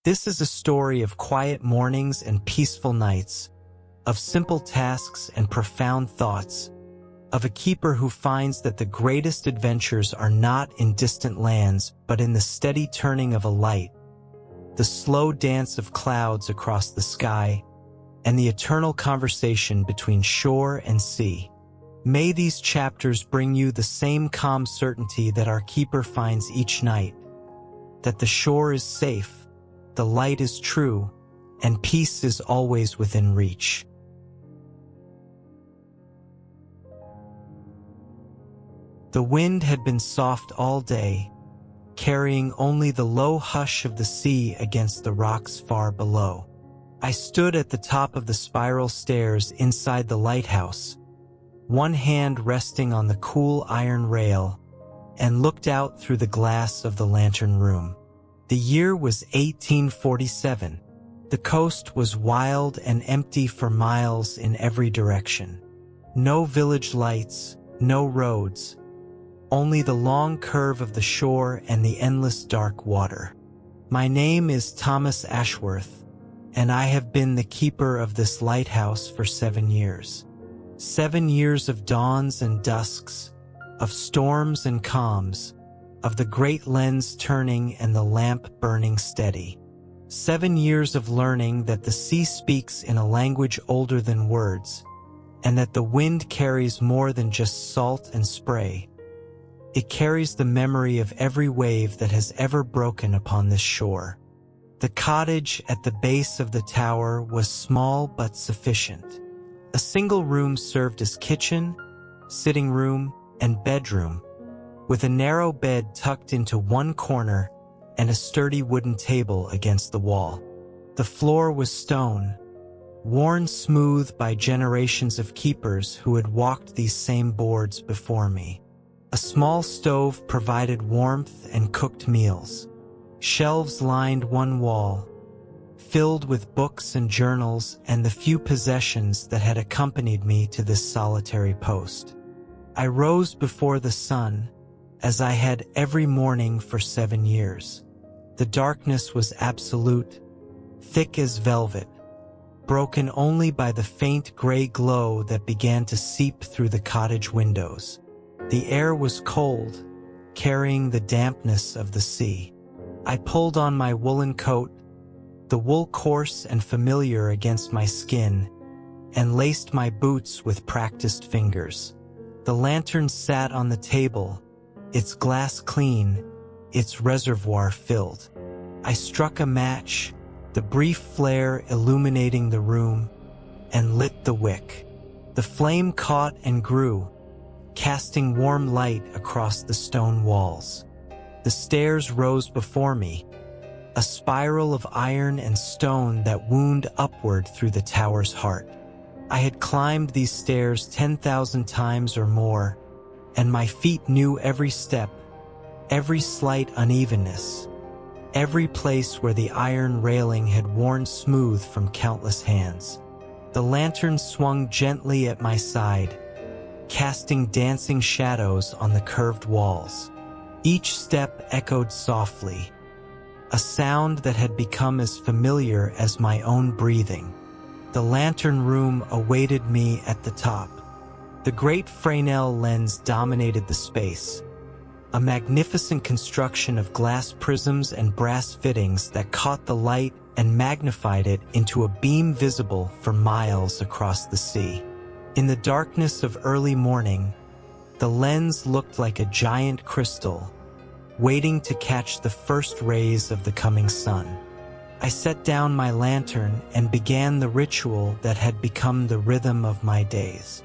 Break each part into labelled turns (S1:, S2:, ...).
S1: This is a story of quiet mornings and peaceful nights, of simple tasks and profound thoughts, of a keeper who finds that the greatest adventures are not in distant lands, but in the steady turning of a light, the slow dance of clouds across the sky, and the eternal conversation between shore and sea. May these chapters bring you the same calm certainty that our keeper finds each night, that the shore is safe, the light is true, and peace is always within reach. The wind had been soft all day, carrying only the low hush of the sea against the rocks far below. I stood at the top of the spiral stairs inside the lighthouse, one hand resting on the cool iron rail, and looked out through the glass of the lantern room. The year was 1847. The coast was wild and empty for miles in every direction. No village lights, no roads, only the long curve of the shore and the endless dark water. My name is Thomas Ashworth, and I have been the keeper of this lighthouse for 7 years. 7 years of dawns and dusks, of storms and calms, of the great lens turning and the lamp burning steady. 7 years of learning that the sea speaks in a language older than words, and that the wind carries more than just salt and spray. It carries the memory of every wave that has ever broken upon this shore. The cottage at the base of the tower was small but sufficient. A single room served as kitchen, sitting room, and bedroom, with a narrow bed tucked into one corner and a sturdy wooden table against the wall. The floor was stone, worn smooth by generations of keepers who had walked these same boards before me. A small stove provided warmth and cooked meals. Shelves lined one wall, filled with books and journals and the few possessions that had accompanied me to this solitary post. I rose before the sun, as I had every morning for 7 years. The darkness was absolute, thick as velvet, broken only by the faint gray glow that began to seep through the cottage windows. The air was cold, carrying the dampness of the sea. I pulled on my woolen coat, the wool coarse and familiar against my skin, and laced my boots with practiced fingers. The lantern sat on the table, its glass clean, its reservoir filled. I struck a match, the brief flare illuminating the room, and lit the wick. The flame caught and grew, casting warm light across the stone walls. The stairs rose before me, a spiral of iron and stone that wound upward through the tower's heart. I had climbed these stairs 10,000 times or more, and my feet knew every step, every slight unevenness, every place where the iron railing had worn smooth from countless hands. The lantern swung gently at my side, casting dancing shadows on the curved walls. Each step echoed softly, a sound that had become as familiar as my own breathing. The lantern room awaited me at the top. The great Fresnel lens dominated the space, a magnificent construction of glass prisms and brass fittings that caught the light and magnified it into a beam visible for miles across the sea. In the darkness of early morning, the lens looked like a giant crystal, waiting to catch the first rays of the coming sun. I set down my lantern and began the ritual that had become the rhythm of my days.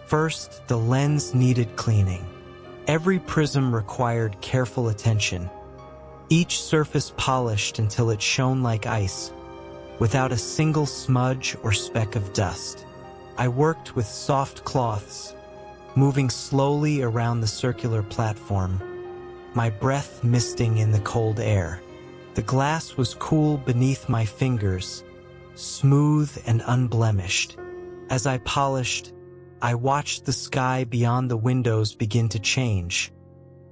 S1: First, the lens needed cleaning. Every prism required careful attention, each surface polished until it shone like ice, without a single smudge or speck of dust. I worked with soft cloths, moving slowly around the circular platform, my breath misting in the cold air. The glass was cool beneath my fingers, smooth and unblemished. As I polished, I watched the sky beyond the windows begin to change,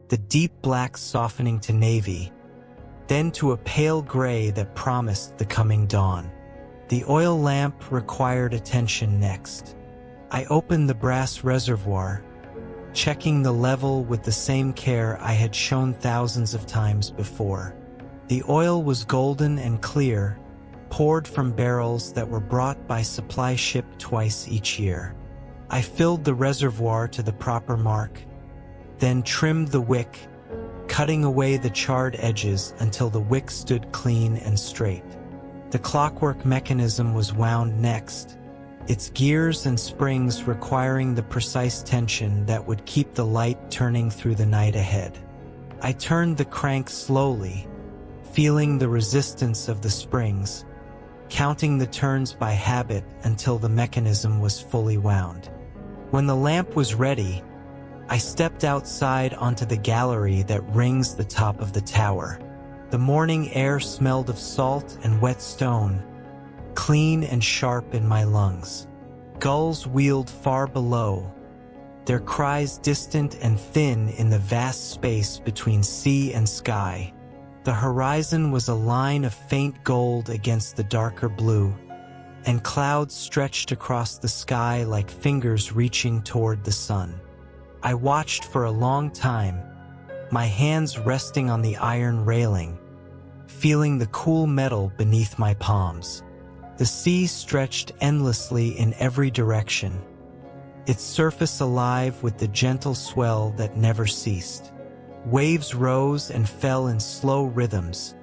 S1: the deep black softening to navy, then to a pale gray that promised the coming dawn. The oil lamp required attention next. I opened the brass reservoir, checking the level with the same care I had shown thousands of times before. The oil was golden and clear, poured from barrels that were brought by supply ship twice each year. I filled the reservoir to the proper mark, then trimmed the wick, cutting away the charred edges until the wick stood clean and straight. The clockwork mechanism was wound next, its gears and springs requiring the precise tension that would keep the light turning through the night ahead. I turned the crank slowly, feeling the resistance of the springs, counting the turns by habit until the mechanism was fully wound. When the lamp was ready, I stepped outside onto the gallery that rings the top of the tower. The morning air smelled of salt and wet stone, clean and sharp in my lungs. Gulls wheeled far below, their cries distant and thin in the vast space between sea and sky. The horizon was a line of faint gold against the darker blue, and clouds stretched across the sky like fingers reaching toward the sun. I watched for a long time, my hands resting on the iron railing, feeling the cool metal beneath my palms. The sea stretched endlessly in every direction, its surface alive with the gentle swell that never ceased. Waves rose and fell in slow rhythms,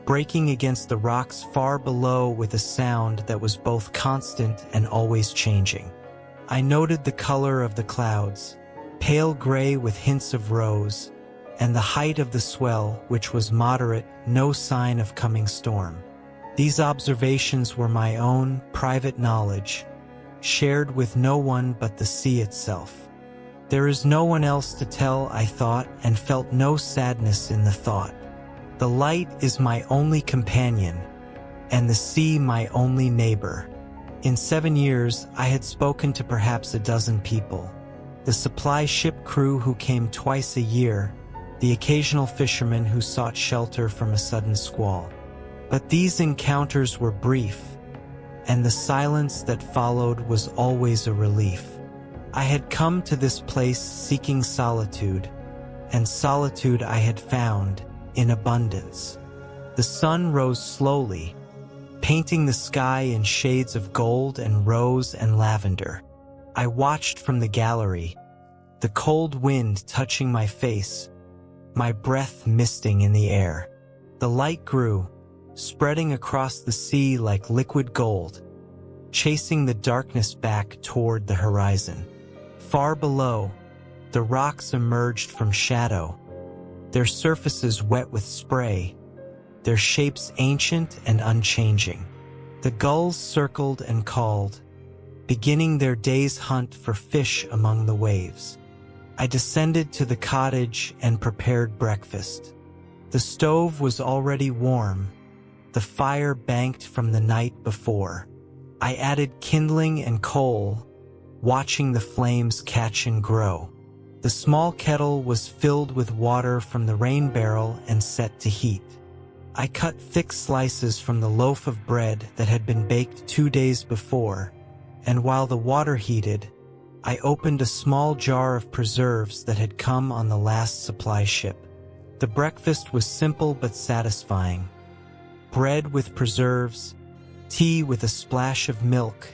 S1: breaking against the rocks far below with a sound that was both constant and always changing. I noted the color of the clouds, pale gray with hints of rose, and the height of the swell, which was moderate, no sign of coming storm. These observations were my own private knowledge, shared with no one but the sea itself. There is no one else to tell, I thought, and felt no sadness in the thought. The light is my only companion, and the sea my only neighbor. In 7 years, I had spoken to perhaps a dozen people. The supply ship crew who came twice a year, the occasional fisherman who sought shelter from a sudden squall. But these encounters were brief, and the silence that followed was always a relief. I had come to this place seeking solitude, and solitude I had found in abundance. The sun rose slowly, painting the sky in shades of gold and rose and lavender. I watched from the gallery, the cold wind touching my face, my breath misting in the air. The light grew, spreading across the sea like liquid gold, chasing the darkness back toward the horizon. Far below, the rocks emerged from shadow, their surfaces wet with spray, their shapes ancient and unchanging. The gulls circled and called, beginning their day's hunt for fish among the waves. I descended to the cottage and prepared breakfast. The stove was already warm, the fire banked from the night before. I added kindling and coal, watching the flames catch and grow. The small kettle was filled with water from the rain barrel and set to heat. I cut thick slices from the loaf of bread that had been baked 2 days before, and while the water heated, I opened a small jar of preserves that had come on the last supply ship. The breakfast was simple but satisfying. Bread with preserves, tea with a splash of milk,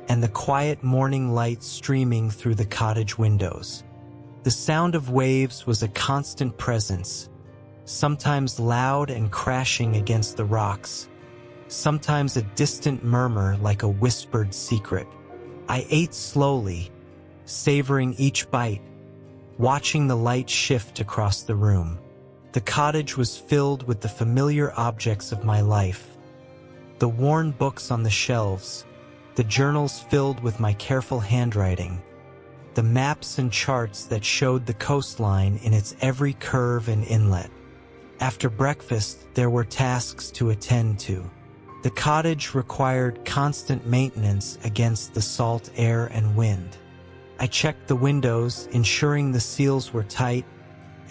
S1: and the quiet morning light streaming through the cottage windows. The sound of waves was a constant presence, sometimes loud and crashing against the rocks, sometimes a distant murmur like a whispered secret. I ate slowly, savoring each bite, watching the light shift across the room. The cottage was filled with the familiar objects of my life. The worn books on the shelves, the journals filled with my careful handwriting, the maps and charts that showed the coastline in its every curve and inlet. After breakfast, there were tasks to attend to. The cottage required constant maintenance against the salt air and wind. I checked the windows, ensuring the seals were tight,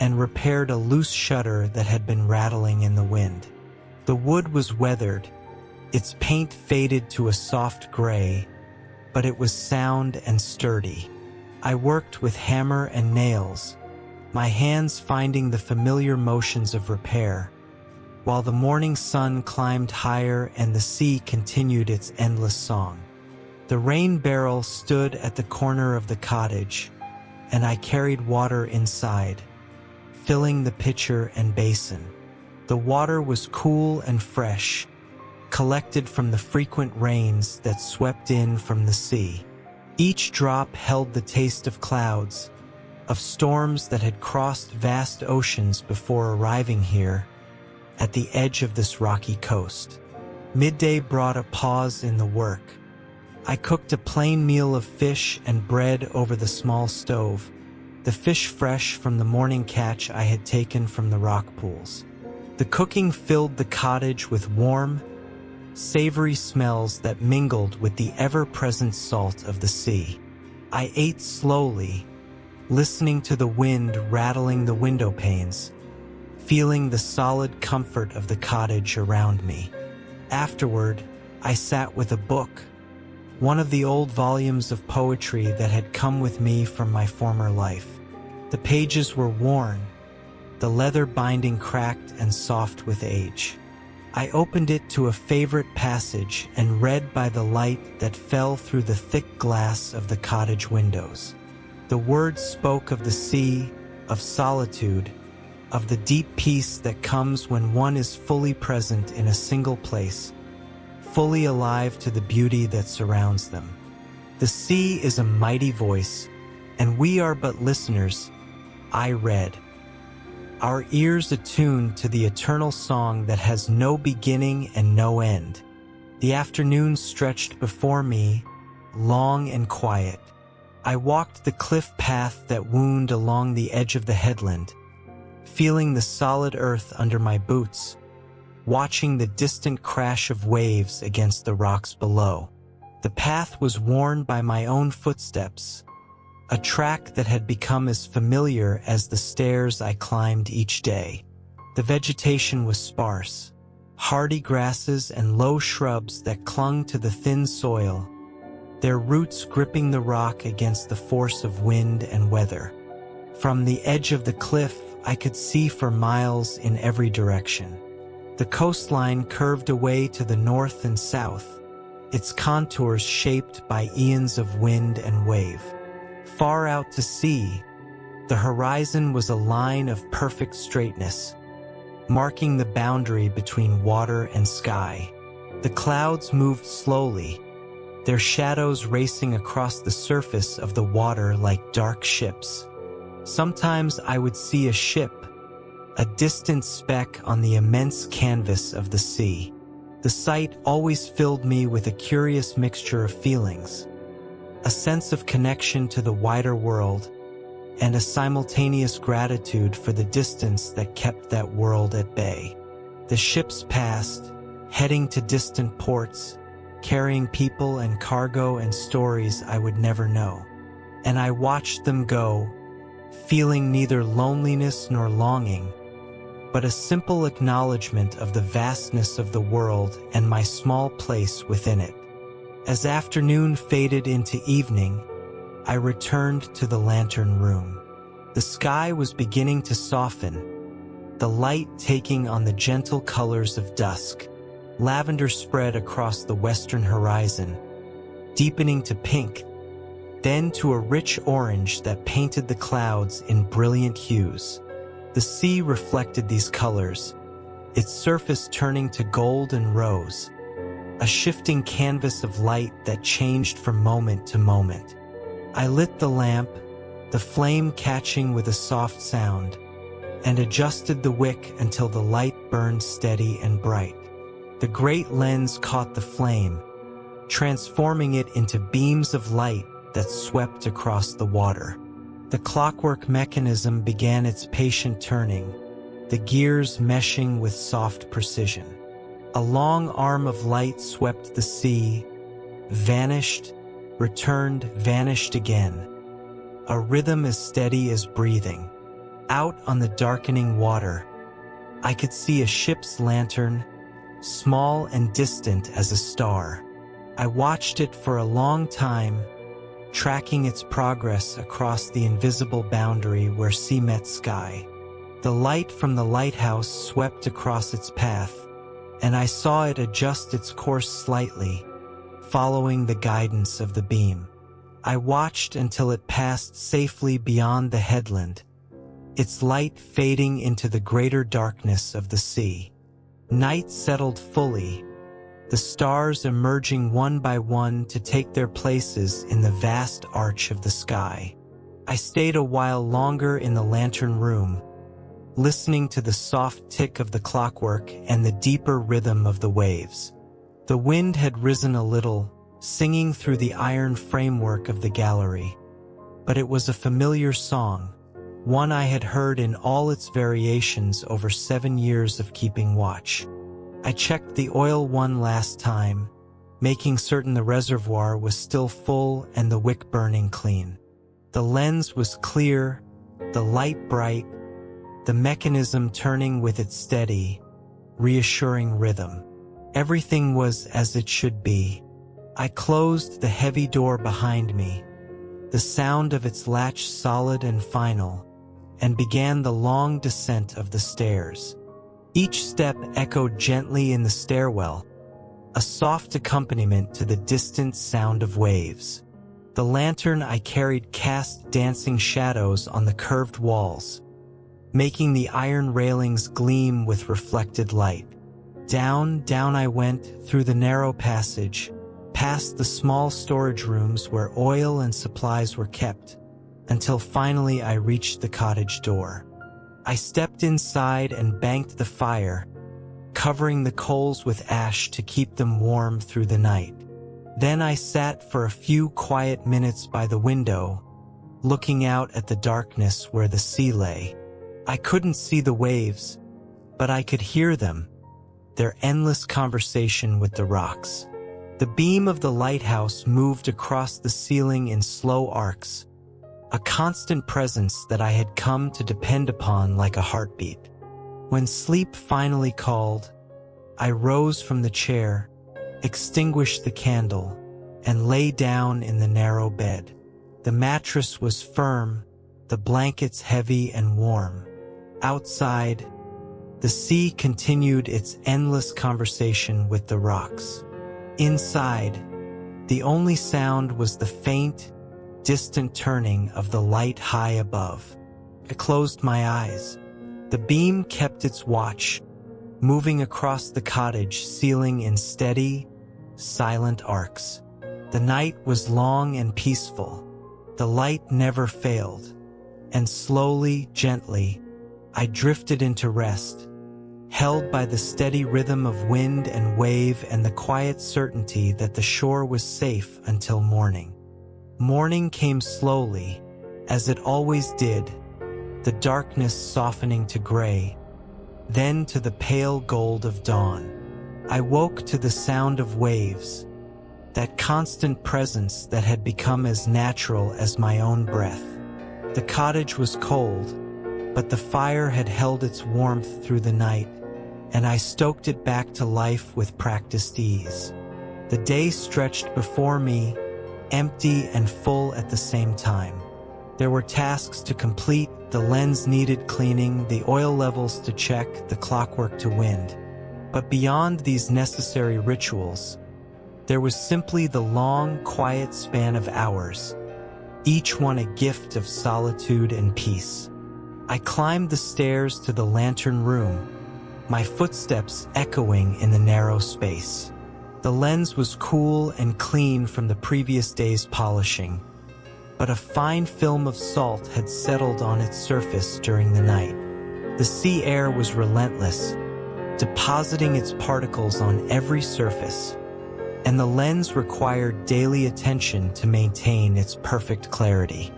S1: and repaired a loose shutter that had been rattling in the wind. The wood was weathered, its paint faded to a soft gray, but it was sound and sturdy. I worked with hammer and nails, my hands finding the familiar motions of repair, while the morning sun climbed higher and the sea continued its endless song. The rain barrel stood at the corner of the cottage, and I carried water inside, filling the pitcher and basin. The water was cool and fresh, collected from the frequent rains that swept in from the sea. Each drop held the taste of clouds, of storms that had crossed vast oceans before arriving here, at the edge of this rocky coast. Midday brought a pause in the work. I cooked a plain meal of fish and bread over the small stove, the fish fresh from the morning catch I had taken from the rock pools. The cooking filled the cottage with warm, savory smells that mingled with the ever-present salt of the sea. I ate slowly, listening to the wind rattling the window panes, feeling the solid comfort of the cottage around me. Afterward, I sat with a book, one of the old volumes of poetry that had come with me from my former life. The pages were worn, the leather binding cracked and soft with age. I opened it to a favorite passage and read by the light that fell through the thick glass of the cottage windows. The words spoke of the sea, of solitude, of the deep peace that comes when one is fully present in a single place, fully alive to the beauty that surrounds them. The sea is a mighty voice, and we are but listeners, I read. Our ears attuned to the eternal song that has no beginning and no end. The afternoon stretched before me, long and quiet. I walked the cliff path that wound along the edge of the headland, feeling the solid earth under my boots, watching the distant crash of waves against the rocks below. The path was worn by my own footsteps, a track that had become as familiar as the stairs I climbed each day. The vegetation was sparse, hardy grasses and low shrubs that clung to the thin soil, their roots gripping the rock against the force of wind and weather. From the edge of the cliff, I could see for miles in every direction. The coastline curved away to the north and south, its contours shaped by eons of wind and wave. Far out to sea, the horizon was a line of perfect straightness, marking the boundary between water and sky. The clouds moved slowly, their shadows racing across the surface of the water like dark ships. Sometimes I would see a ship, a distant speck on the immense canvas of the sea. The sight always filled me with a curious mixture of feelings, a sense of connection to the wider world, and a simultaneous gratitude for the distance that kept that world at bay. The ships passed, heading to distant ports, carrying people and cargo and stories I would never know. And I watched them go, feeling neither loneliness nor longing, but a simple acknowledgement of the vastness of the world and my small place within it. As afternoon faded into evening, I returned to the lantern room. The sky was beginning to soften, the light taking on the gentle colors of dusk. Lavender spread across the western horizon, deepening to pink, then to a rich orange that painted the clouds in brilliant hues. The sea reflected these colors, its surface turning to gold and rose, a shifting canvas of light that changed from moment to moment. I lit the lamp, the flame catching with a soft sound, and adjusted the wick until the light burned steady and bright. The great lens caught the flame, transforming it into beams of light that swept across the water. The clockwork mechanism began its patient turning, the gears meshing with soft precision. A long arm of light swept the sea, vanished, returned, vanished again, a rhythm as steady as breathing. Out on the darkening water, I could see a ship's lantern, small and distant as a star. I watched it for a long time, tracking its progress across the invisible boundary where sea met sky. The light from the lighthouse swept across its path, and I saw it adjust its course slightly, following the guidance of the beam. I watched until it passed safely beyond the headland, its light fading into the greater darkness of the sea. Night settled fully, the stars emerging one by one to take their places in the vast arch of the sky. I stayed a while longer in the lantern room, listening to the soft tick of the clockwork and the deeper rhythm of the waves. The wind had risen a little, singing through the iron framework of the gallery. But it was a familiar song, one I had heard in all its variations over 7 years of keeping watch. I checked the oil one last time, making certain the reservoir was still full and the wick burning clean. The lens was clear, the light bright, the mechanism turning with its steady, reassuring rhythm. Everything was as it should be. I closed the heavy door behind me, the sound of its latch solid and final, and began the long descent of the stairs. Each step echoed gently in the stairwell, a soft accompaniment to the distant sound of waves. The lantern I carried cast dancing shadows on the curved walls, making the iron railings gleam with reflected light. Down I went through the narrow passage, past the small storage rooms where oil and supplies were kept, until finally I reached the cottage door. I stepped inside and banked the fire, covering the coals with ash to keep them warm through the night. Then I sat for a few quiet minutes by the window, looking out at the darkness where the sea lay. I couldn't see the waves, but I could hear them, their endless conversation with the rocks. The beam of the lighthouse moved across the ceiling in slow arcs, a constant presence that I had come to depend upon like a heartbeat. When sleep finally called, I rose from the chair, extinguished the candle, and lay down in the narrow bed. The mattress was firm, the blankets heavy and warm. Outside, the sea continued its endless conversation with the rocks. Inside, the only sound was the faint, distant turning of the light high above. I closed my eyes. The beam kept its watch, moving across the cottage ceiling in steady, silent arcs. The night was long and peaceful. The light never failed, and slowly, gently, I drifted into rest, held by the steady rhythm of wind and wave and the quiet certainty that the shore was safe until morning. Morning came slowly, as it always did, the darkness softening to gray, then to the pale gold of dawn. I woke to the sound of waves, that constant presence that had become as natural as my own breath. The cottage was cold, but the fire had held its warmth through the night, and I stoked it back to life with practiced ease. The day stretched before me, empty and full at the same time. There were tasks to complete, the lens needed cleaning, the oil levels to check, the clockwork to wind. But beyond these necessary rituals, there was simply the long, quiet span of hours, each one a gift of solitude and peace. I climbed the stairs to the lantern room, my footsteps echoing in the narrow space. The lens was cool and clean from the previous day's polishing, but a fine film of salt had settled on its surface during the night. The sea air was relentless, depositing its particles on every surface, and the lens required daily attention to maintain its perfect clarity.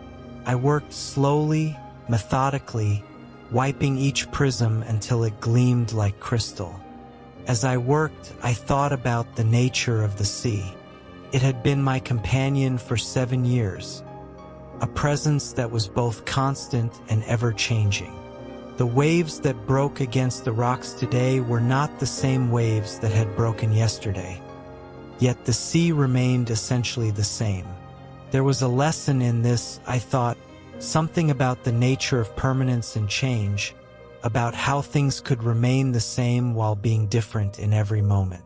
S1: I worked slowly, methodically, wiping each prism until it gleamed like crystal. As I worked, I thought about the nature of the sea. It had been my companion for 7 years, a presence that was both constant and ever-changing. The waves that broke against the rocks today were not the same waves that had broken yesterday. Yet the sea remained essentially the same. There was a lesson in this, I thought, something about the nature of permanence and change, about how things could remain the same while being different in every moment.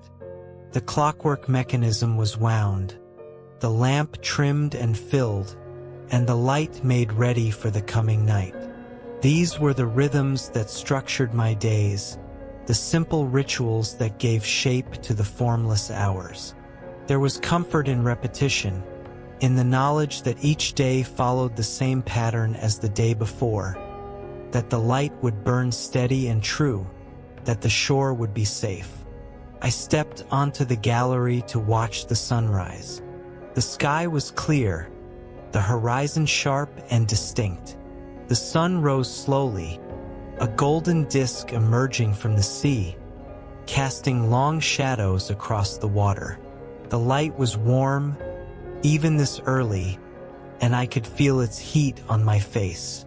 S1: The clockwork mechanism was wound, the lamp trimmed and filled, and the light made ready for the coming night. These were the rhythms that structured my days, the simple rituals that gave shape to the formless hours. There was comfort in repetition, in the knowledge that each day followed the same pattern as the day before, that the light would burn steady and true, that the shore would be safe. I stepped onto the gallery to watch the sunrise. The sky was clear, the horizon sharp and distinct. The sun rose slowly, a golden disk emerging from the sea, casting long shadows across the water. The light was warm, even this early, and I could feel its heat on my face.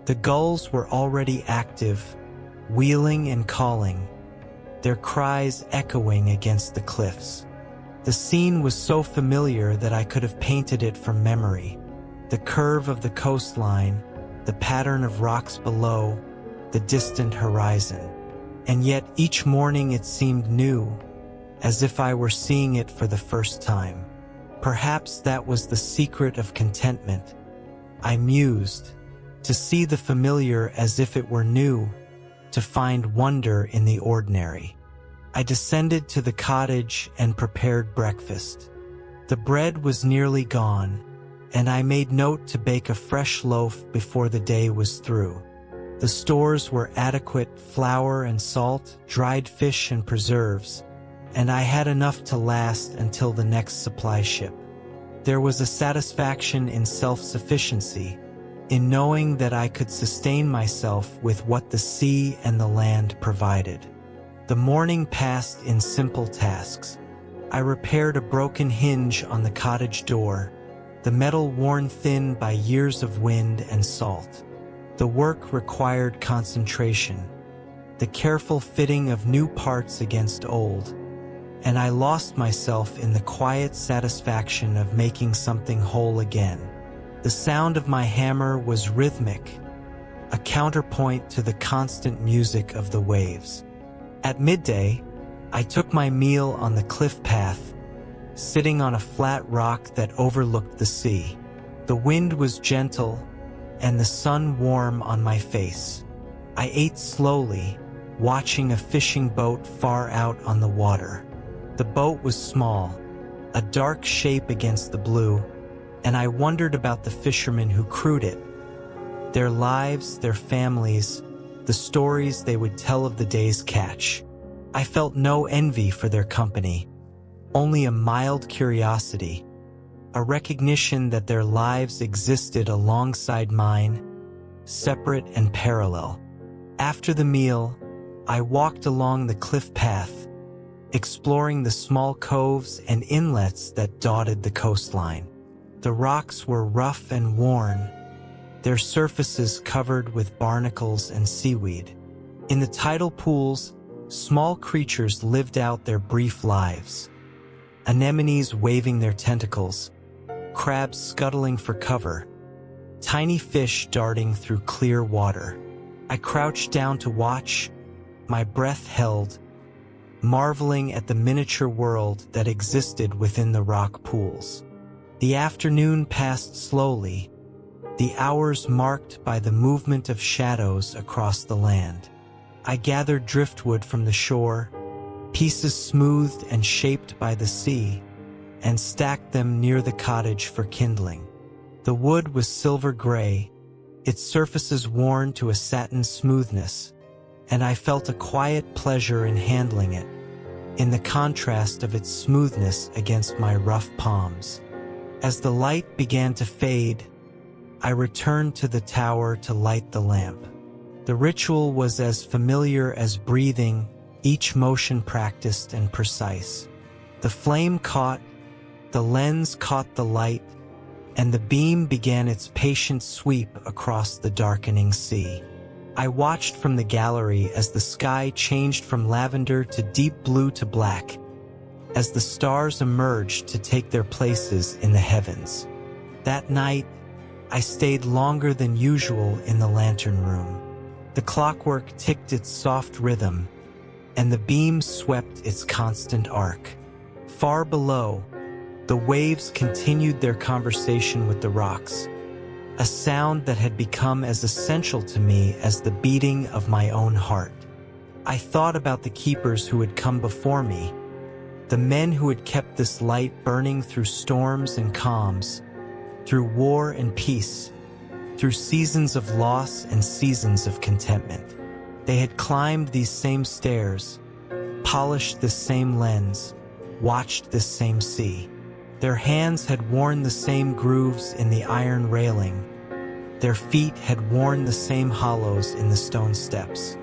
S1: The gulls were already active, wheeling and calling, their cries echoing against the cliffs. The scene was so familiar that I could have painted it from memory. The curve of the coastline, the pattern of rocks below, the distant horizon. And yet each morning it seemed new, as if I were seeing it for the first time. Perhaps that was the secret of contentment, I mused, to see the familiar as if it were new, to find wonder in the ordinary. I descended to the cottage and prepared breakfast. The bread was nearly gone, and I made note to bake a fresh loaf before the day was through. The stores were adequate: flour and salt, dried fish and preserves, and I had enough to last until the next supply ship. There was a satisfaction in self-sufficiency, in knowing that I could sustain myself with what the sea and the land provided. The morning passed in simple tasks. I repaired a broken hinge on the cottage door, the metal worn thin by years of wind and salt. The work required concentration, the careful fitting of new parts against old, and I lost myself in the quiet satisfaction of making something whole again. The sound of my hammer was rhythmic, a counterpoint to the constant music of the waves. At midday, I took my meal on the cliff path, sitting on a flat rock that overlooked the sea. The wind was gentle, and the sun warm on my face. I ate slowly, watching a fishing boat far out on the water. The boat was small, a dark shape against the blue, and I wondered about the fishermen who crewed it, their lives, their families, the stories they would tell of the day's catch. I felt no envy for their company, only a mild curiosity, a recognition that their lives existed alongside mine, separate and parallel. After the meal, I walked along the cliff path, exploring the small coves and inlets that dotted the coastline. The rocks were rough and worn, their surfaces covered with barnacles and seaweed. In the tidal pools, small creatures lived out their brief lives. Anemones waving their tentacles, crabs scuttling for cover, tiny fish darting through clear water. I crouched down to watch, my breath held, marveling at the miniature world that existed within the rock pools. The afternoon passed slowly, the hours marked by the movement of shadows across the land. I gathered driftwood from the shore, pieces smoothed and shaped by the sea, and stacked them near the cottage for kindling. The wood was silver gray, its surfaces worn to a satin smoothness, and I felt a quiet pleasure in handling it, in the contrast of its smoothness against my rough palms. As the light began to fade, I returned to the tower to light the lamp. The ritual was as familiar as breathing, each motion practiced and precise. The flame caught, the lens caught the light, and the beam began its patient sweep across the darkening sea. I watched from the gallery as the sky changed from lavender to deep blue to black, as the stars emerged to take their places in the heavens. That night, I stayed longer than usual in the lantern room. The clockwork ticked its soft rhythm, and the beam swept its constant arc. Far below, the waves continued their conversation with the rocks, a sound that had become as essential to me as the beating of my own heart. I thought about the keepers who had come before me, the men who had kept this light burning through storms and calms, through war and peace, through seasons of loss and seasons of contentment. They had climbed these same stairs, polished this same lens, watched this same sea. Their hands had worn the same grooves in the iron railing. Their feet had worn the same hollows in the stone steps.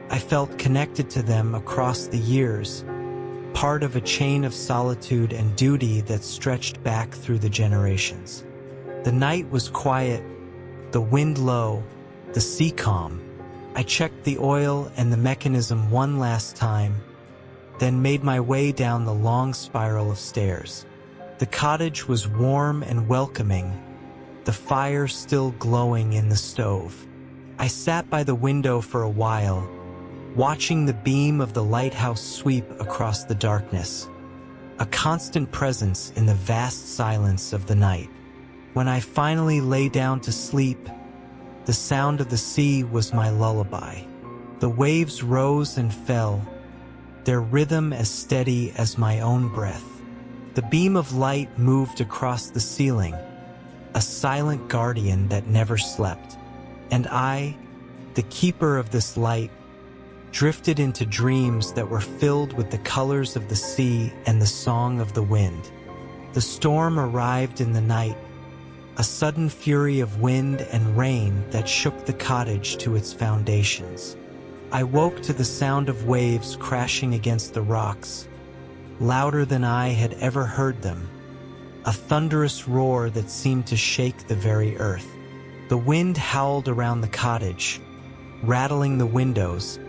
S1: I felt connected to them across the years, part of a chain of solitude and duty that stretched back through the generations. The night was quiet, the wind low, the sea calm. I checked the oil and the mechanism one last time, then made my way down the long spiral of stairs. The cottage was warm and welcoming, the fire still glowing in the stove. I sat by the window for a while, watching the beam of the lighthouse sweep across the darkness, a constant presence in the vast silence of the night. When I finally lay down to sleep, the sound of the sea was my lullaby. The waves rose and fell, their rhythm as steady as my own breath. The beam of light moved across the ceiling, a silent guardian that never slept. And I, the keeper of this light, drifted into dreams that were filled with the colors of the sea and the song of the wind. The storm arrived in the night, a sudden fury of wind and rain that shook the cottage to its foundations. I woke to the sound of waves crashing against the rocks, louder than I had ever heard them, a thunderous roar that seemed to shake the very earth. The wind howled around the cottage, rattling the windows,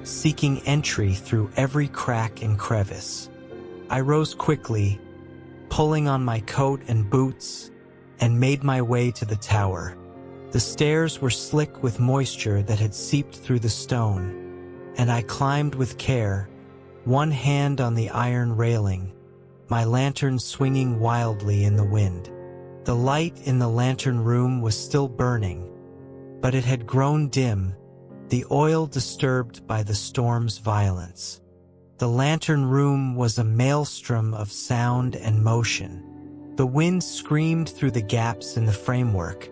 S1: seeking entry through every crack and crevice. I rose quickly, pulling on my coat and boots, and made my way to the tower. The stairs were slick with moisture that had seeped through the stone, and I climbed with care, one hand on the iron railing, my lantern swinging wildly in the wind. The light in the lantern room was still burning, but it had grown dim, the oil disturbed by the storm's violence. The lantern room was a maelstrom of sound and motion. The wind screamed through the gaps in the framework,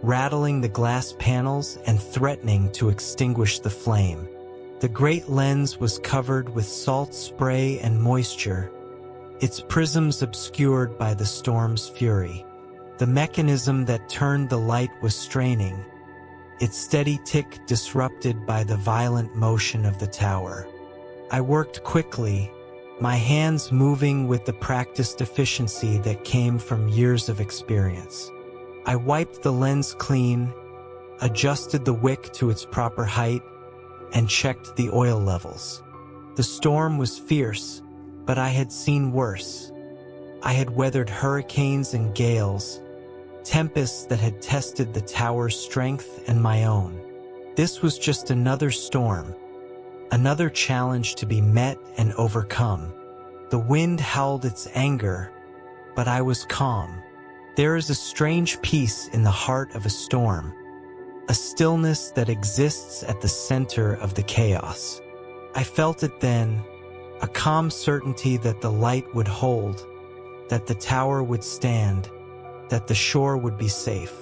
S1: rattling the glass panels and threatening to extinguish the flame. The great lens was covered with salt spray and moisture, its prisms obscured by the storm's fury. The mechanism that turned the light was straining, its steady tick disrupted by the violent motion of the tower. I worked quickly, my hands moving with the practiced efficiency that came from years of experience. I wiped the lens clean, adjusted the wick to its proper height, and checked the oil levels. The storm was fierce, but I had seen worse. I had weathered hurricanes and gales, tempests that had tested the tower's strength and my own. This was just another storm, another challenge to be met and overcome. The wind howled its anger, but I was calm. There is a strange peace in the heart of a storm, a stillness that exists at the center of the chaos. I felt it then, a calm certainty that the light would hold, that the tower would stand, that the shore would be safe.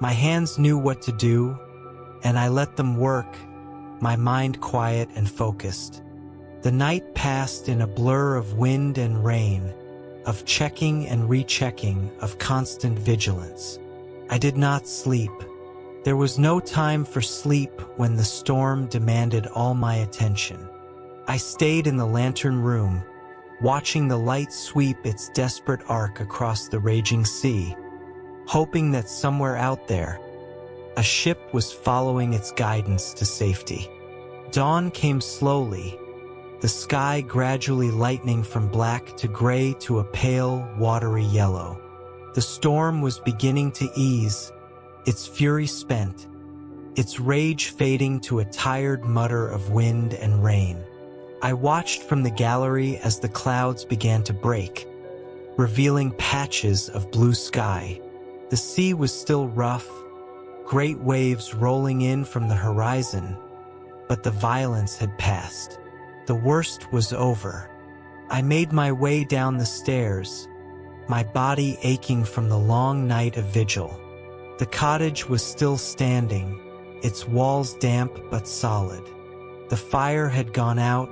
S1: My hands knew what to do, and I let them work, my mind quiet and focused. The night passed in a blur of wind and rain, of checking and rechecking, of constant vigilance. I did not sleep. There was no time for sleep when the storm demanded all my attention. I stayed in the lantern room, watching the light sweep its desperate arc across the raging sea, hoping that somewhere out there, a ship was following its guidance to safety. Dawn came slowly, the sky gradually lightening from black to gray to a pale, watery yellow. The storm was beginning to ease, its fury spent, its rage fading to a tired mutter of wind and rain. I watched from the gallery as the clouds began to break, revealing patches of blue sky. The sea was still rough, great waves rolling in from the horizon, but the violence had passed. The worst was over. I made my way down the stairs, my body aching from the long night of vigil. The cottage was still standing, its walls damp but solid. The fire had gone out,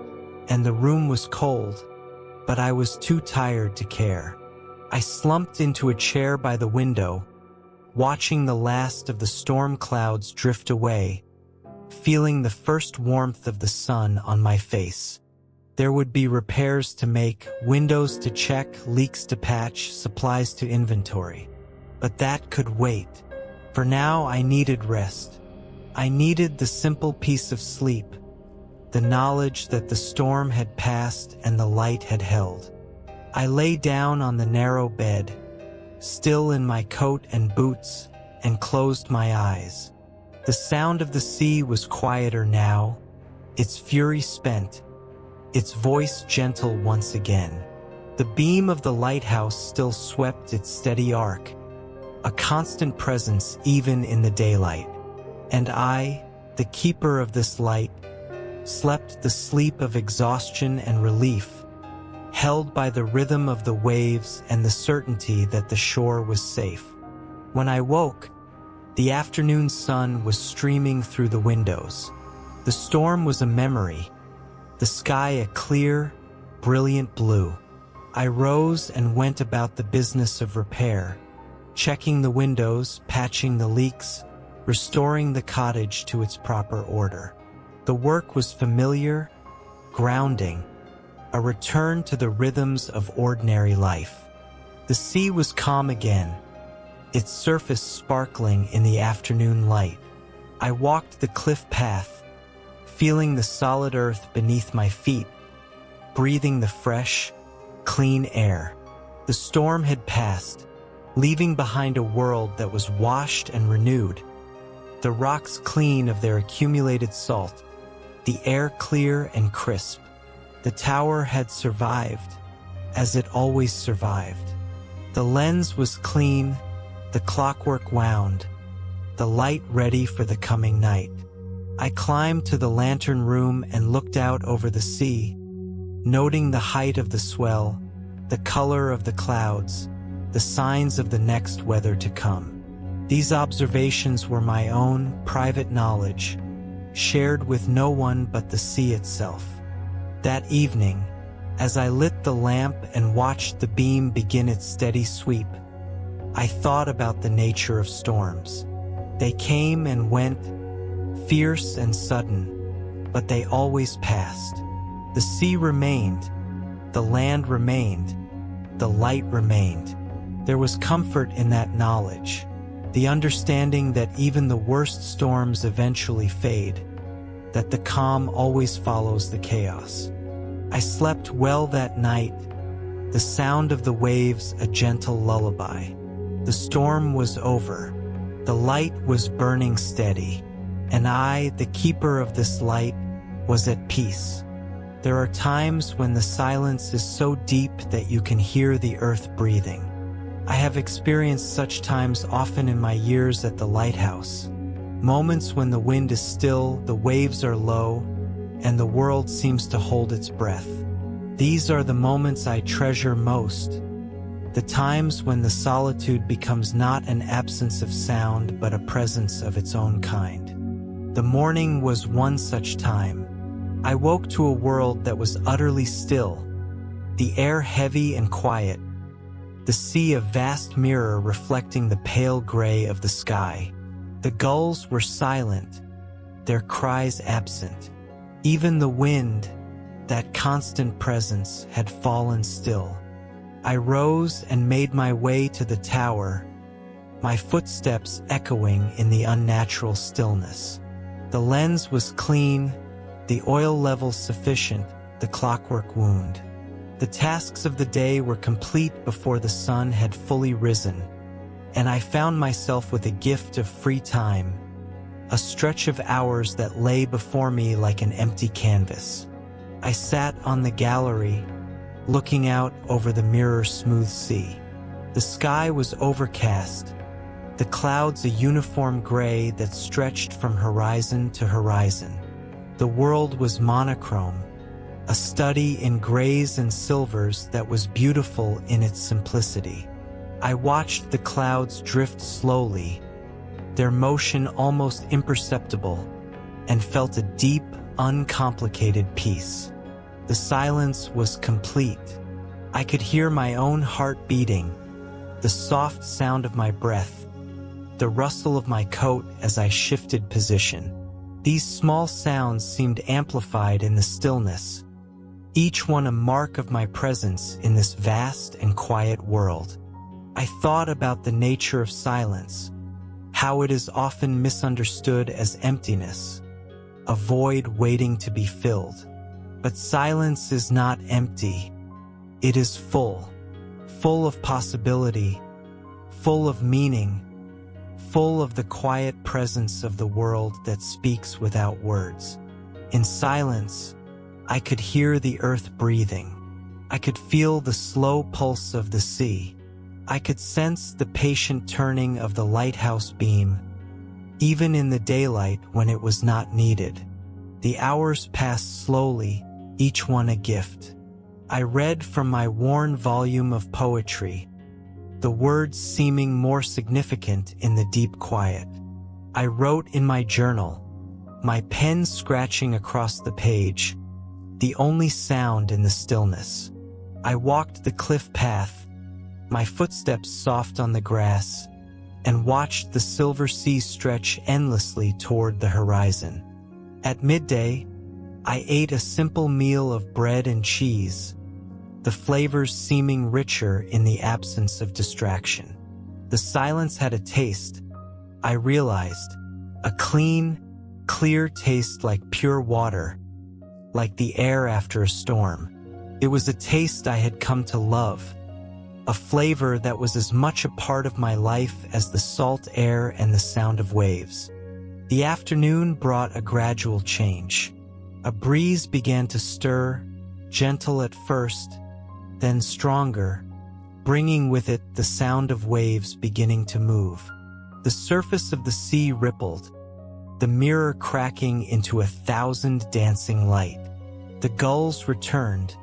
S1: and the room was cold, but I was too tired to care. I slumped into a chair by the window, watching the last of the storm clouds drift away, feeling the first warmth of the sun on my face. There would be repairs to make, windows to check, leaks to patch, supplies to inventory. But that could wait. For now I needed rest. I needed the simple peace of sleep, the knowledge that the storm had passed and the light had held. I lay down on the narrow bed, still in my coat and boots, and closed my eyes. The sound of the sea was quieter now, its fury spent, its voice gentle once again. The beam of the lighthouse still swept its steady arc, a constant presence even in the daylight. And I, the keeper of this light, slept the sleep of exhaustion and relief, held by the rhythm of the waves and the certainty that the shore was safe. When I woke, the afternoon sun was streaming through the windows. The storm was a memory, the sky a clear, brilliant blue. I rose and went about the business of repair, checking the windows, patching the leaks, restoring the cottage to its proper order. The work was familiar, grounding, a return to the rhythms of ordinary life. The sea was calm again, its surface sparkling in the afternoon light. I walked the cliff path, feeling the solid earth beneath my feet, breathing the fresh, clean air. The storm had passed, leaving behind a world that was washed and renewed, the rocks clean of their accumulated salt, the air clear and crisp. The tower had survived, as it always survived. The lens was clean, the clockwork wound, the light ready for the coming night. I climbed to the lantern room and looked out over the sea, noting the height of the swell, the color of the clouds, the signs of the next weather to come. These observations were my own private knowledge, shared with no one but the sea itself. That evening, as I lit the lamp and watched the beam begin its steady sweep, I thought about the nature of storms. They came and went, fierce and sudden, but they always passed. The sea remained, the land remained, the light remained. There was comfort in that knowledge, the understanding that even the worst storms eventually fade, that the calm always follows the chaos. I slept well that night, the sound of the waves a gentle lullaby. The storm was over, the light was burning steady, and I, the keeper of this light, was at peace. There are times when the silence is so deep that you can hear the earth breathing. I have experienced such times often in my years at the lighthouse. Moments when the wind is still, the waves are low, and the world seems to hold its breath. These are the moments I treasure most. The times when the solitude becomes not an absence of sound, but a presence of its own kind. The morning was one such time. I woke to a world that was utterly still, the air heavy and quiet, the sea a vast mirror reflecting the pale gray of the sky. The gulls were silent, their cries absent. Even the wind, that constant presence, had fallen still. I rose and made my way to the tower, my footsteps echoing in the unnatural stillness. The lens was clean, the oil levels sufficient, the clockwork wound. The tasks of the day were complete before the sun had fully risen, and I found myself with a gift of free time, a stretch of hours that lay before me like an empty canvas. I sat on the gallery, looking out over the mirror-smooth sea. The sky was overcast, the clouds a uniform gray that stretched from horizon to horizon. The world was monochrome, a study in grays and silvers that was beautiful in its simplicity. I watched the clouds drift slowly, their motion almost imperceptible, and felt a deep, uncomplicated peace. The silence was complete. I could hear my own heart beating, the soft sound of my breath, the rustle of my coat as I shifted position. These small sounds seemed amplified in the stillness, each one a mark of my presence in this vast and quiet world. I thought about the nature of silence, how it is often misunderstood as emptiness, a void waiting to be filled. But silence is not empty. It is full of possibility, full of meaning, full of the quiet presence of the world that speaks without words. In silence, I could hear the earth breathing. I could feel the slow pulse of the sea. I could sense the patient turning of the lighthouse beam, even in the daylight when it was not needed. The hours passed slowly, each one a gift. I read from my worn volume of poetry, the words seeming more significant in the deep quiet. I wrote in my journal, my pen scratching across the page, the only sound in the stillness. I walked the cliff path, my footsteps soft on the grass, and watched the silver sea stretch endlessly toward the horizon. At midday, I ate a simple meal of bread and cheese, the flavors seeming richer in the absence of distraction. The silence had a taste, I realized, a clean, clear taste like pure water, like the air after a storm. It was a taste I had come to love, a flavor that was as much a part of my life as the salt air and the sound of waves. The afternoon brought a gradual change. A breeze began to stir, gentle at first, then stronger, bringing with it the sound of waves beginning to move. The surface of the sea rippled, the mirror cracking into 1,000 dancing light. The gulls returned,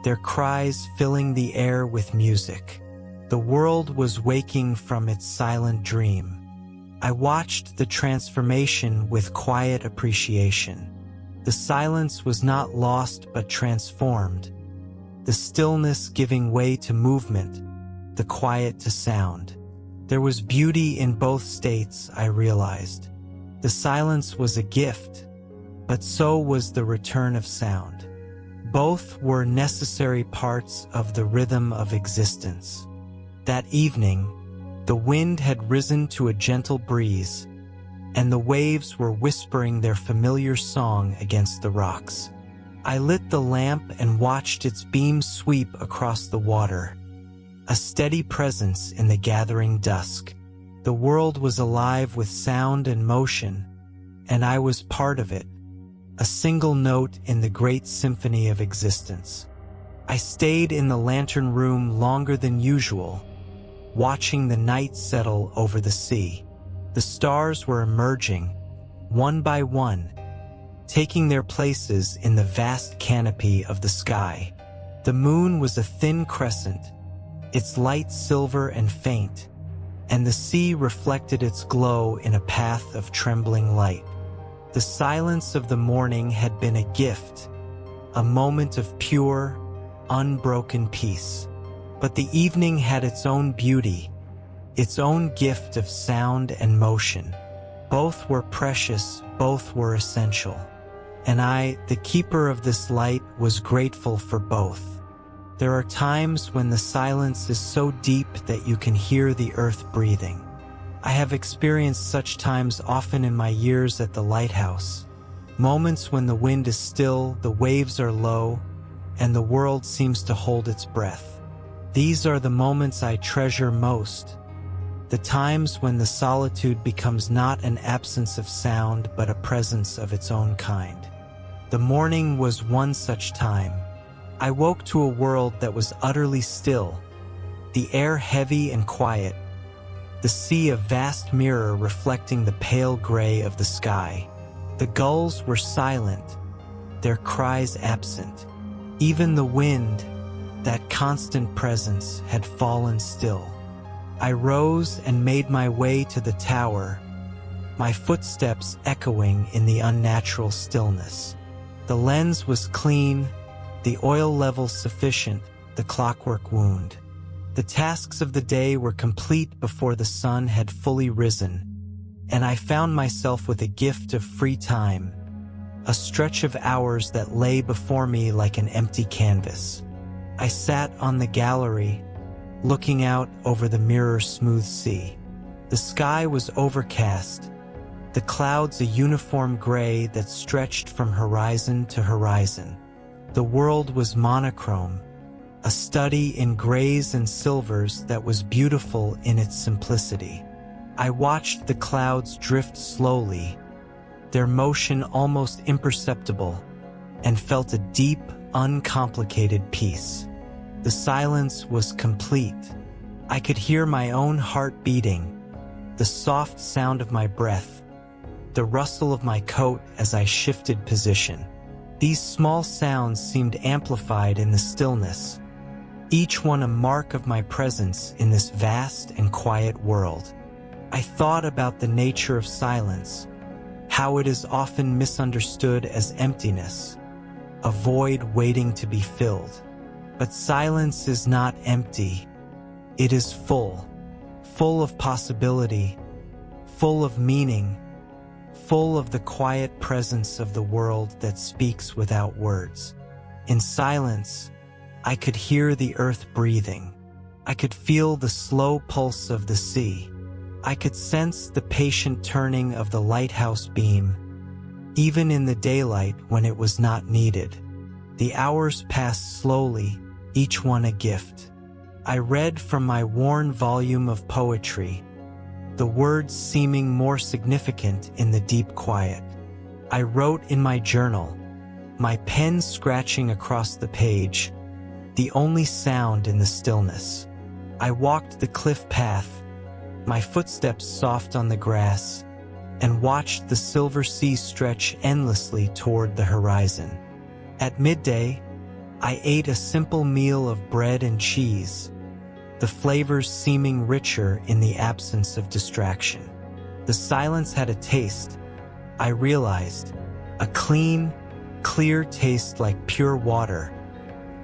S1: their cries filling the air with music. The world was waking from its silent dream. I watched the transformation with quiet appreciation. The silence was not lost but transformed, the stillness giving way to movement, the quiet to sound. There was beauty in both states, I realized. The silence was a gift, but so was the return of sound. Both were necessary parts of the rhythm of existence. That evening, the wind had risen to a gentle breeze, and the waves were whispering their familiar song against the rocks. I lit the lamp and watched its beams sweep across the water, a steady presence in the gathering dusk. The world was alive with sound and motion, and I was part of it, a single note in the great symphony of existence. I stayed in the lantern room longer than usual, watching the night settle over the sea. The stars were emerging, one by one, taking their places in the vast canopy of the sky. The moon was a thin crescent, its light silver and faint, and the sea reflected its glow in a path of trembling light. The silence of the morning had been a gift, a moment of pure, unbroken peace. But the evening had its own beauty, its own gift of sound and motion. Both were precious, both were essential. And I, the keeper of this light, was grateful for both. There are times when the silence is so deep that you can hear the earth breathing. I have experienced such times often in my years at the Lighthouse. Moments when the wind is still, the waves are low, and the world seems to hold its breath. These are the moments I treasure most. The times when the solitude becomes not an absence of sound but a presence of its own kind. The morning was one such time. I woke to a world that was utterly still, the air heavy and quiet, the sea a vast mirror reflecting the pale gray of the sky. The gulls were silent, their cries absent. Even the wind, that constant presence, had fallen still. I rose and made my way to the tower, my footsteps echoing in the unnatural stillness. The lens was clean, the oil level sufficient, the clockwork wound. The tasks of the day were complete before the sun had fully risen, and I found myself with a gift of free time, a stretch of hours that lay before me like an empty canvas. I sat on the gallery, looking out over the mirror-smooth sea. The sky was overcast, the clouds a uniform gray that stretched from horizon to horizon. The world was monochrome, a study in grays and silvers that was beautiful in its simplicity. I watched the clouds drift slowly, their motion almost imperceptible, and felt a deep, uncomplicated peace. The silence was complete. I could hear my own heart beating, the soft sound of my breath, the rustle of my coat as I shifted position. These small sounds seemed amplified in the stillness, each one a mark of my presence in this vast and quiet world. I thought about the nature of silence, how it is often misunderstood as emptiness, a void waiting to be filled. But silence is not empty. It is full of possibility, full of meaning, full of the quiet presence of the world that speaks without words. In silence, I could hear the earth breathing. I could feel the slow pulse of the sea. I could sense the patient turning of the lighthouse beam, even in the daylight when it was not needed. The hours passed slowly, each one a gift. I read from my worn volume of poetry, the words seeming more significant in the deep quiet. I wrote in my journal, my pen scratching across the page, the only sound in the stillness. I walked the cliff path, my footsteps soft on the grass, and watched the silver sea stretch endlessly toward the horizon. At midday, I ate a simple meal of bread and cheese, the flavors seeming richer in the absence of distraction. The silence had a taste, I realized, a clean, clear taste like pure water,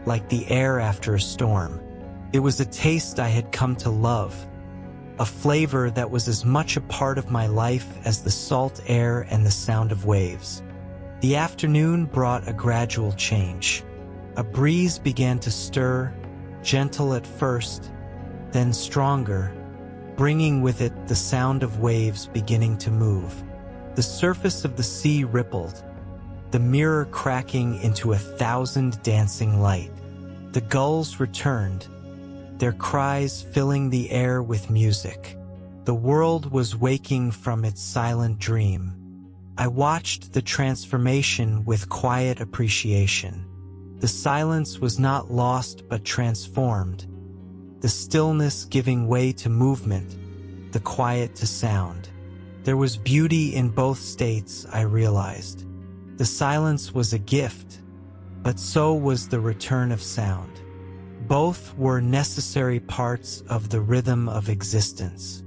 S1: like the air after a storm. It was a taste I had come to love, a flavor that was as much a part of my life as the salt air and the sound of waves. The afternoon brought a gradual change. A breeze began to stir, gentle at first, then stronger, bringing with it the sound of waves beginning to move. The surface of the sea rippled, the mirror cracking into 1,000 dancing light. The gulls returned, their cries filling the air with music. The world was waking from its silent dream. I watched the transformation with quiet appreciation. The silence was not lost but transformed, the stillness giving way to movement, the quiet to sound. There was beauty in both states, I realized. The silence was a gift, but so was the return of sound. Both were necessary parts of the rhythm of existence.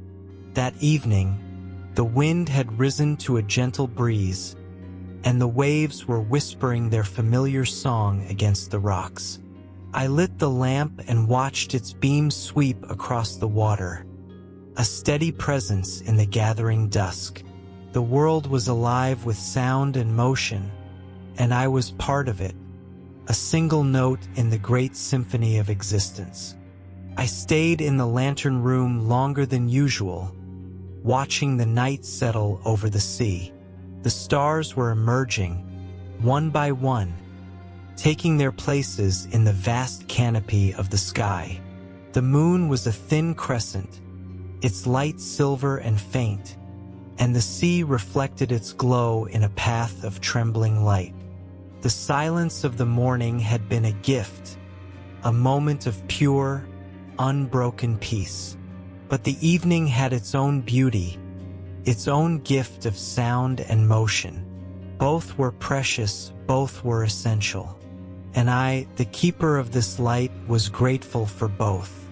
S1: That evening, the wind had risen to a gentle breeze, and the waves were whispering their familiar song against the rocks. I lit the lamp and watched its beams sweep across the water, a steady presence in the gathering dusk. The world was alive with sound and motion, and I was part of it, a single note in the great symphony of existence. I stayed in the lantern room longer than usual, watching the night settle over the sea. The stars were emerging, one by one, taking their places in the vast canopy of the sky. The moon was a thin crescent, its light silver and faint, and the sea reflected its glow in a path of trembling light. The silence of the morning had been a gift, a moment of pure, unbroken peace. But the evening had its own beauty, its own gift of sound and motion. Both were precious, both were essential. And I, the keeper of this light, was grateful for both.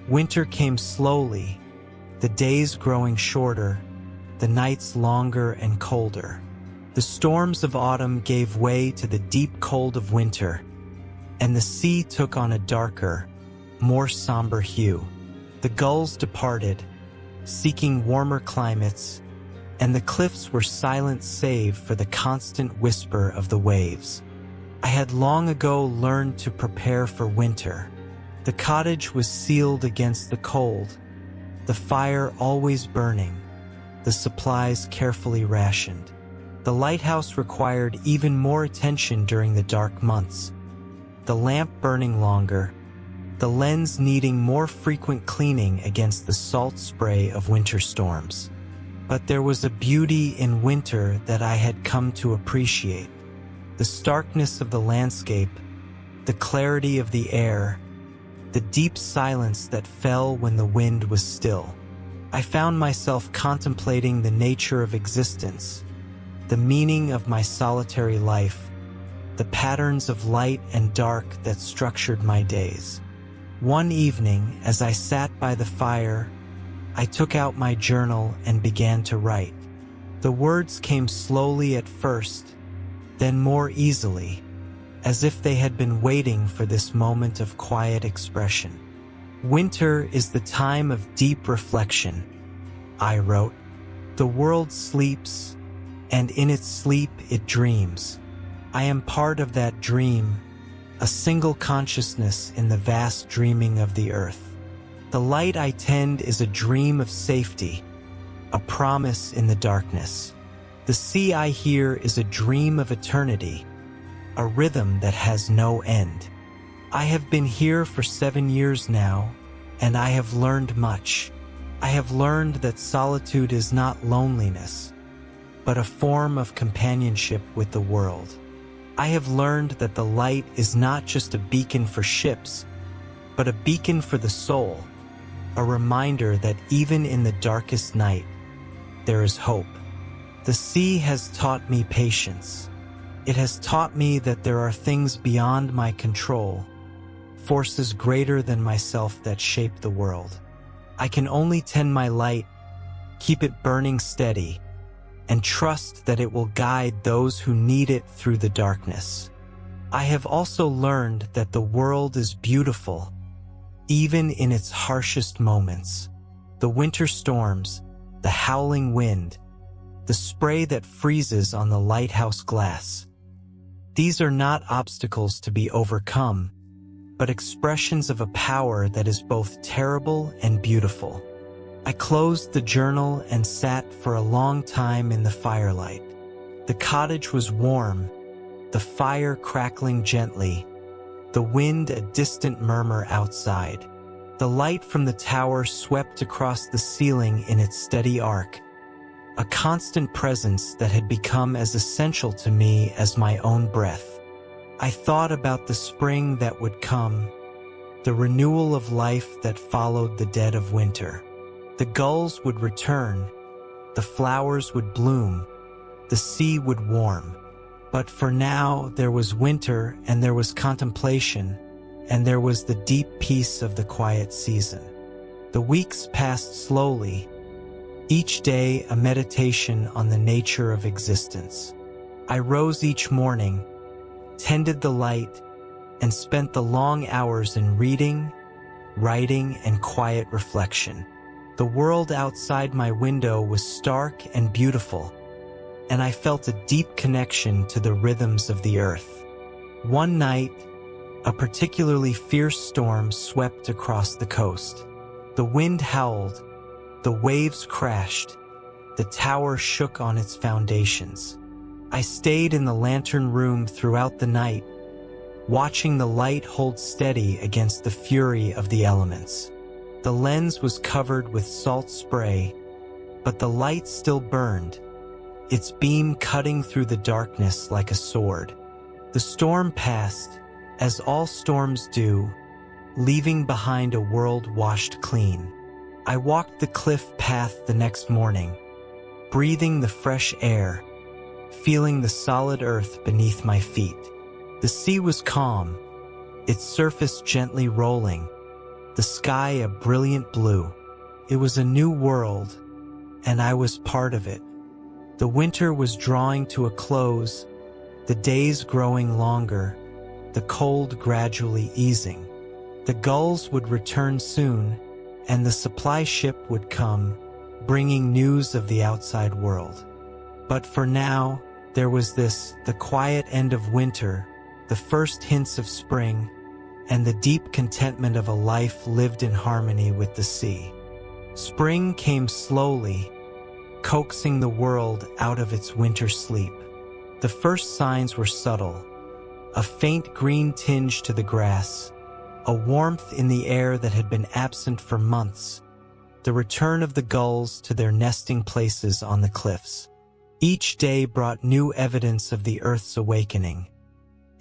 S1: Winter came slowly, the days growing shorter, the nights longer and colder. The storms of autumn gave way to the deep cold of winter, and the sea took on a darker, more somber hue. The gulls departed, seeking warmer climates, and the cliffs were silent save for the constant whisper of the waves. I had long ago learned to prepare for winter. The cottage was sealed against the cold, the fire always burning, the supplies carefully rationed. The lighthouse required even more attention during the dark months, the lamp burning longer, the lens needing more frequent cleaning against the salt spray of winter storms. But there was a beauty in winter that I had come to appreciate. The starkness of the landscape, the clarity of the air, the deep silence that fell when the wind was still. I found myself contemplating the nature of existence, the meaning of my solitary life, the patterns of light and dark that structured my days. One evening, as I sat by the fire, I took out my journal and began to write. The words came slowly at first, then more easily, as if they had been waiting for this moment of quiet expression. Winter is the time of deep reflection, I wrote. The world sleeps, and in its sleep it dreams. I am part of that dream, a single consciousness in the vast dreaming of the earth. The light I tend is a dream of safety, a promise in the darkness. The sea I hear is a dream of eternity, a rhythm that has no end. I have been here for 7 years now, and I have learned much. I have learned that solitude is not loneliness, but a form of companionship with the world. I have learned that the light is not just a beacon for ships, but a beacon for the soul, a reminder that even in the darkest night, there is hope. The sea has taught me patience. It has taught me that there are things beyond my control, forces greater than myself that shape the world. I can only tend my light, keep it burning steady, and trust that it will guide those who need it through the darkness. I have also learned that the world is beautiful, even in its harshest moments. The winter storms, the howling wind, the spray that freezes on the lighthouse glass. These are not obstacles to be overcome, but expressions of a power that is both terrible and beautiful. I closed the journal and sat for a long time in the firelight. The cottage was warm, the fire crackling gently, the wind a distant murmur outside. The light from the tower swept across the ceiling in its steady arc, a constant presence that had become as essential to me as my own breath. I thought about the spring that would come, the renewal of life that followed the dead of winter. The gulls would return, the flowers would bloom, the sea would warm. But for now, there was winter, and there was contemplation, and there was the deep peace of the quiet season. The weeks passed slowly, each day a meditation on the nature of existence. I rose each morning, tended the light, and spent the long hours in reading, writing, and quiet reflection. The world outside my window was stark and beautiful, and I felt a deep connection to the rhythms of the earth. One night, a particularly fierce storm swept across the coast. The wind howled, The waves crashed. The tower shook on its foundations. I stayed in the lantern room throughout the night, watching the light hold steady against the fury of the elements. The lens was covered with salt spray, but the light still burned, its beam cutting through the darkness like a sword. The storm passed, as all storms do, leaving behind a world washed clean. I walked the cliff path the next morning, breathing the fresh air, feeling the solid earth beneath my feet. The sea was calm, its surface gently rolling, the sky a brilliant blue. It was a new world, and I was part of it. The winter was drawing to a close, the days growing longer, the cold gradually easing. The gulls would return soon, and the supply ship would come, bringing news of the outside world. But for now, there was this, the quiet end of winter, the first hints of spring, and the deep contentment of a life lived in harmony with the sea. Spring came slowly, coaxing the world out of its winter sleep. The first signs were subtle, a faint green tinge to the grass, a warmth in the air that had been absent for months, the return of the gulls to their nesting places on the cliffs. Each day brought new evidence of the earth's awakening,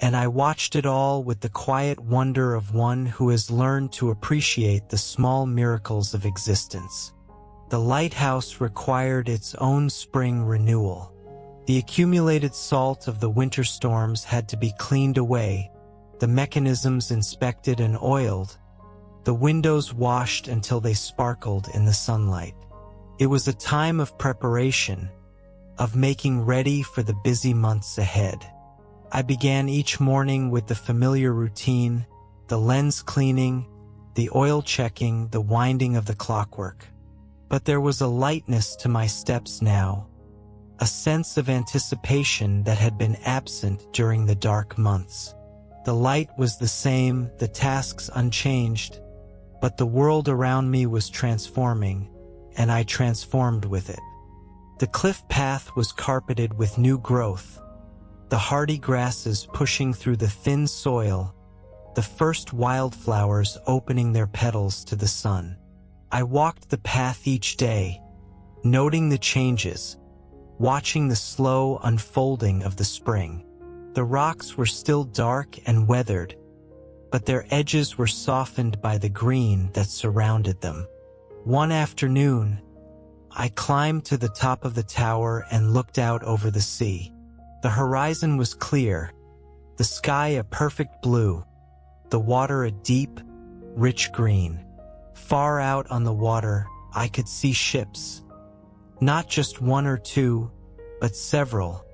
S1: and I watched it all with the quiet wonder of one who has learned to appreciate the small miracles of existence. The lighthouse required its own spring renewal. The accumulated salt of the winter storms had to be cleaned away, the mechanisms inspected and oiled, the windows washed until they sparkled in the sunlight. It was a time of preparation, of making ready for the busy months ahead. I began each morning with the familiar routine, the lens cleaning, the oil checking, the winding of the clockwork. But there was a lightness to my steps now, a sense of anticipation that had been absent during the dark months. The light was the same, the tasks unchanged, but the world around me was transforming, and I transformed with it. The cliff path was carpeted with new growth, the hardy grasses pushing through the thin soil, the first wildflowers opening their petals to the sun. I walked the path each day, noting the changes, watching the slow unfolding of the spring. The rocks were still dark and weathered, but their edges were softened by the green that surrounded them. One afternoon, I climbed to the top of the tower and looked out over the sea. The horizon was clear, the sky a perfect blue, the water a deep, rich green. Far out on the water, I could see ships. Not just one or two, but several,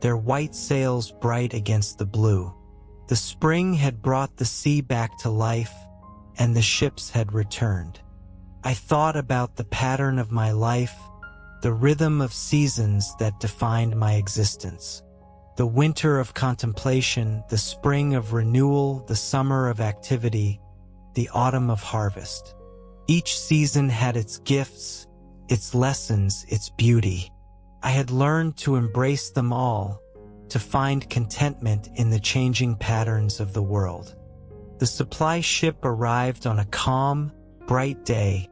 S1: their white sails bright against the blue. The spring had brought the sea back to life, and the ships had returned. I thought about the pattern of my life, the rhythm of seasons that defined my existence. The winter of contemplation, the spring of renewal, the summer of activity, the autumn of harvest. Each season had its gifts, its lessons, its beauty. I had learned to embrace them all, to find contentment in the changing patterns of the world. The supply ship arrived on a calm, bright day,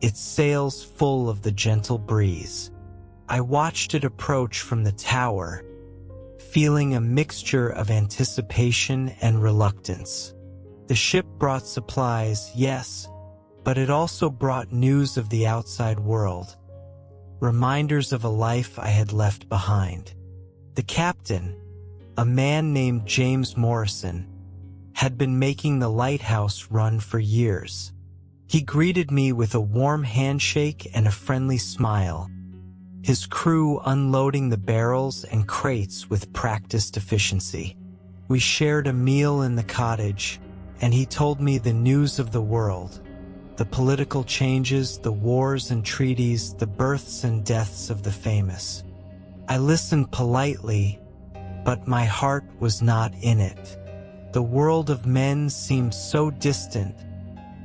S1: its sails full of the gentle breeze. I watched it approach from the tower, feeling a mixture of anticipation and reluctance. The ship brought supplies, yes, but it also brought news of the outside world, reminders of a life I had left behind. The captain, a man named James Morrison, had been making the lighthouse run for years. He greeted me with a warm handshake and a friendly smile, his crew unloading the barrels and crates with practiced efficiency. We shared a meal in the cottage, and he told me the news of the world, the political changes, the wars and treaties, the births and deaths of the famous. I listened politely, but my heart was not in it. The world of men seemed so distant,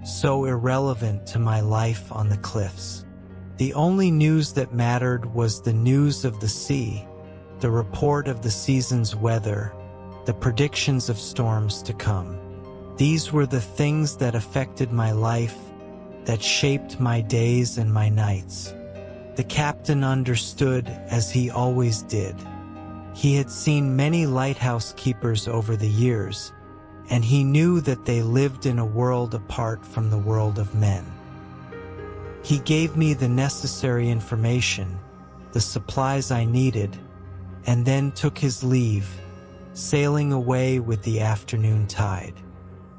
S1: so irrelevant to my life on the cliffs. The only news that mattered was the news of the sea, the report of the season's weather, the predictions of storms to come. These were the things that affected my life, that shaped my days and my nights. The captain understood, as he always did. He had seen many lighthouse keepers over the years, and he knew that they lived in a world apart from the world of men. He gave me the necessary information, the supplies I needed, and then took his leave, sailing away with the afternoon tide.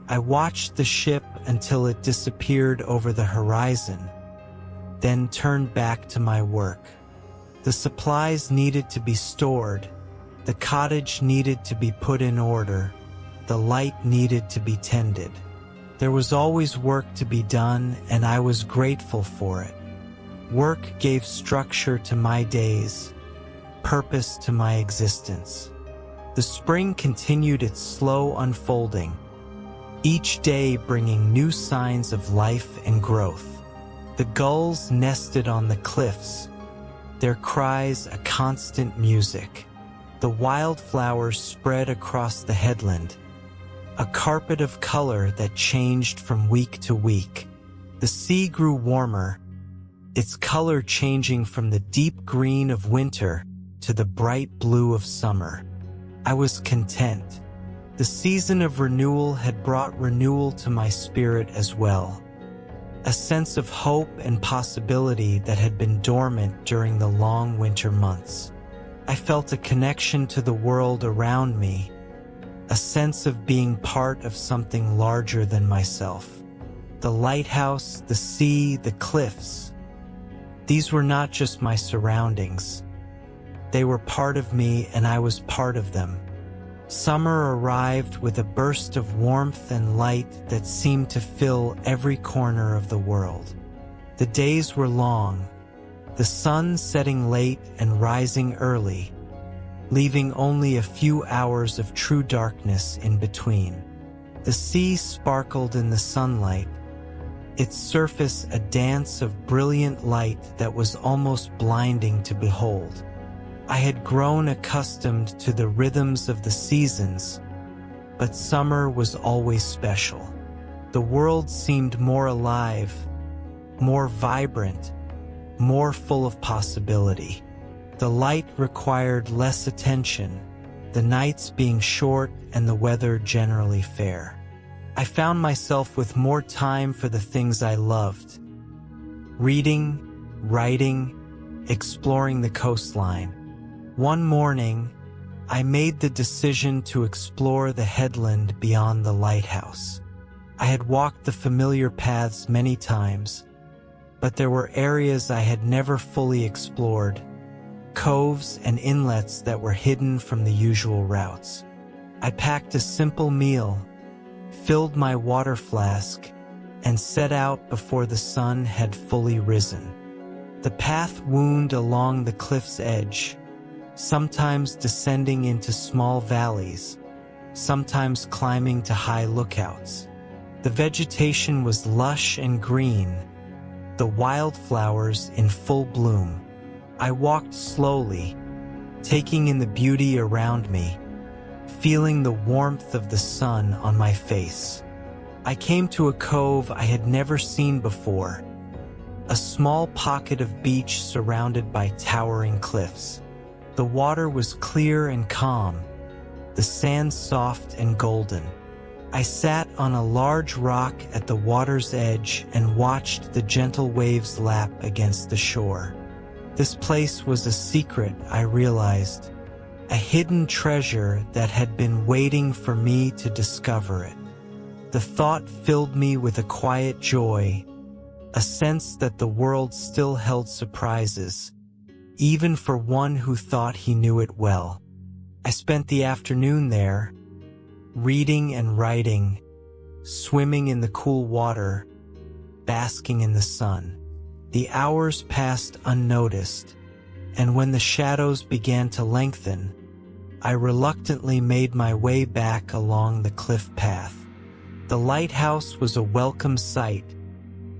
S1: I watched the ship until it disappeared over the horizon, then turned back to my work. The supplies needed to be stored, the cottage needed to be put in order, the light needed to be tended. There was always work to be done, and I was grateful for it. Work gave structure to my days, purpose to my existence. The spring continued its slow unfolding, each day bringing new signs of life and growth. The gulls nested on the cliffs, their cries a constant music. The wildflowers spread across the headland, a carpet of color that changed from week to week. The sea grew warmer, its color changing from the deep green of winter to the bright blue of summer. I was content. The season of renewal had brought renewal to my spirit as well, a sense of hope and possibility that had been dormant during the long winter months. I felt a connection to the world around me, a sense of being part of something larger than myself. The lighthouse, the sea, the cliffs. These were not just my surroundings. They were part of me, and I was part of them. Summer arrived with a burst of warmth and light that seemed to fill every corner of the world. The days were long, the sun setting late and rising early, leaving only a few hours of true darkness in between. The sea sparkled in the sunlight, its surface a dance of brilliant light that was almost blinding to behold. I had grown accustomed to the rhythms of the seasons, but summer was always special. The world seemed more alive, more vibrant, more full of possibility. The light required less attention, the nights being short and the weather generally fair. I found myself with more time for the things I loved: reading, writing, exploring the coastline. One morning, I made the decision to explore the headland beyond the lighthouse. I had walked the familiar paths many times, but there were areas I had never fully explored, coves and inlets that were hidden from the usual routes. I packed a simple meal, filled my water flask, and set out before the sun had fully risen. The path wound along the cliff's edge, sometimes descending into small valleys, sometimes climbing to high lookouts. The vegetation was lush and green, the wildflowers in full bloom. I walked slowly, taking in the beauty around me, feeling the warmth of the sun on my face. I came to a cove I had never seen before, a small pocket of beach surrounded by towering cliffs. The water was clear and calm, the sand soft and golden. I sat on a large rock at the water's edge and watched the gentle waves lap against the shore. This place was a secret, I realized, a hidden treasure that had been waiting for me to discover it. The thought filled me with a quiet joy, a sense that the world still held surprises, even for one who thought he knew it well. I spent the afternoon there, reading and writing, swimming in the cool water, basking in the sun. The hours passed unnoticed, and when the shadows began to lengthen, I reluctantly made my way back along the cliff path. The lighthouse was a welcome sight,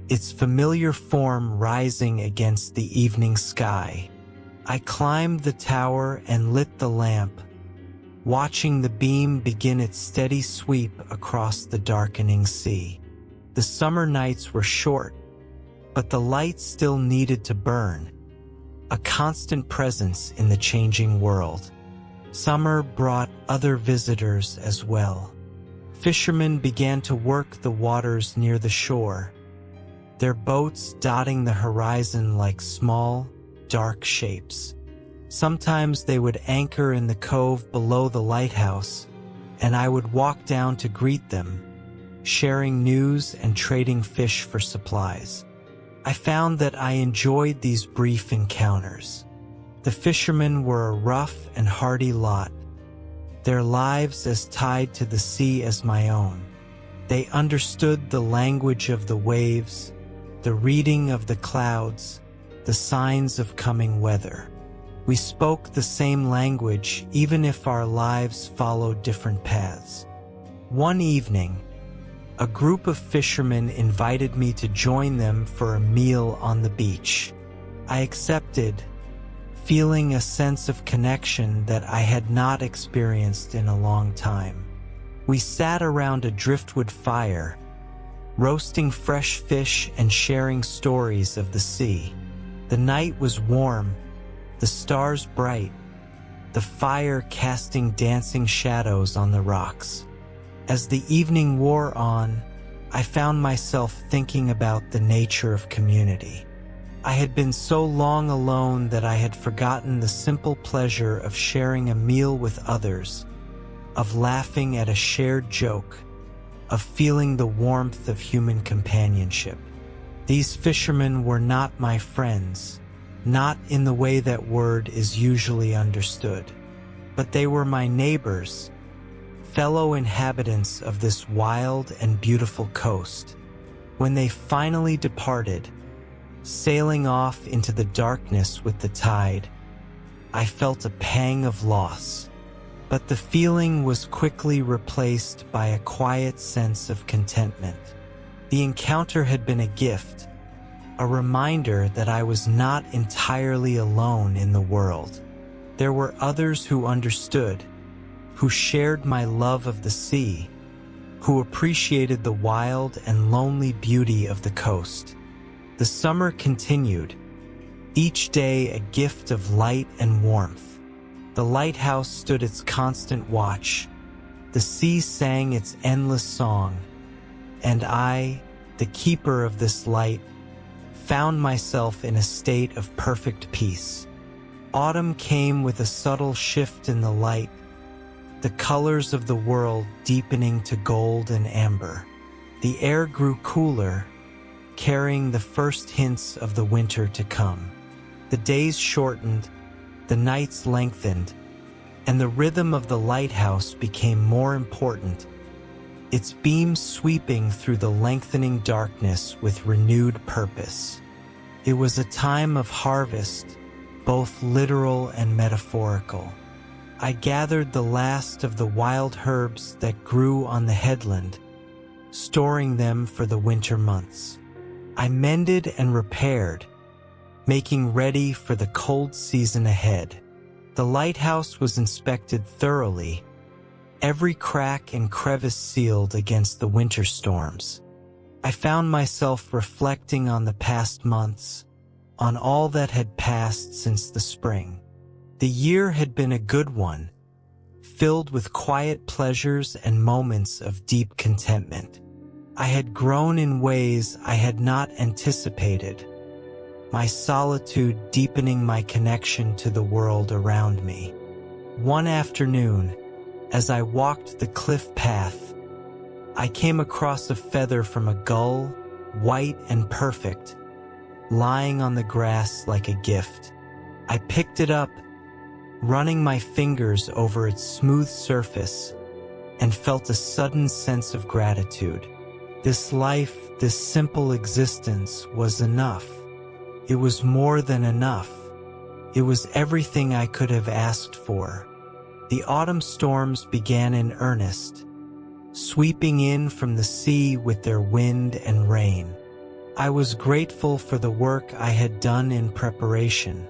S1: its familiar form rising against the evening sky. I climbed the tower and lit the lamp, watching the beam begin its steady sweep across the darkening sea. The summer nights were short, but the light still needed to burn, a constant presence in the changing world. Summer brought other visitors as well. Fishermen began to work the waters near the shore, their boats dotting the horizon like small, dark shapes. Sometimes they would anchor in the cove below the lighthouse, and I would walk down to greet them, sharing news and trading fish for supplies. I found that I enjoyed these brief encounters. The fishermen were a rough and hardy lot, their lives as tied to the sea as my own. They understood the language of the waves, the reading of the clouds, the signs of coming weather. We spoke the same language even if our lives followed different paths. One evening, a group of fishermen invited me to join them for a meal on the beach. I accepted, feeling a sense of connection that I had not experienced in a long time. We sat around a driftwood fire, roasting fresh fish and sharing stories of the sea. The night was warm, the stars bright, the fire casting dancing shadows on the rocks. As the evening wore on, I found myself thinking about the nature of community. I had been so long alone that I had forgotten the simple pleasure of sharing a meal with others, of laughing at a shared joke, of feeling the warmth of human companionship. These fishermen were not my friends, not in the way that word is usually understood, but they were my neighbors, fellow inhabitants of this wild and beautiful coast. When they finally departed, sailing off into the darkness with the tide, I felt a pang of loss, but the feeling was quickly replaced by a quiet sense of contentment. The encounter had been a gift, a reminder that I was not entirely alone in the world. There were others who understood, who shared my love of the sea, who appreciated the wild and lonely beauty of the coast. The summer continued, each day a gift of light and warmth. The lighthouse stood its constant watch, the sea sang its endless song, and I, the keeper of this light, found myself in a state of perfect peace. Autumn came with a subtle shift in the light, the colors of the world deepening to gold and amber. The air grew cooler, carrying the first hints of the winter to come. The days shortened, the nights lengthened, and the rhythm of the lighthouse became more important, its beams sweeping through the lengthening darkness with renewed purpose. It was a time of harvest, both literal and metaphorical. I gathered the last of the wild herbs that grew on the headland, storing them for the winter months. I mended and repaired, making ready for the cold season ahead. The lighthouse was inspected thoroughly, every crack and crevice sealed against the winter storms. I found myself reflecting on the past months, on all that had passed since the spring. The year had been a good one, filled with quiet pleasures and moments of deep contentment. I had grown in ways I had not anticipated, my solitude deepening my connection to the world around me. One afternoon, as I walked the cliff path, I came across a feather from a gull, white and perfect, lying on the grass like a gift. I picked it up, running my fingers over its smooth surface, and felt a sudden sense of gratitude. This life, this simple existence was enough. It was more than enough. It was everything I could have asked for. The autumn storms began in earnest, sweeping in from the sea with their wind and rain. I was grateful for the work I had done in preparation,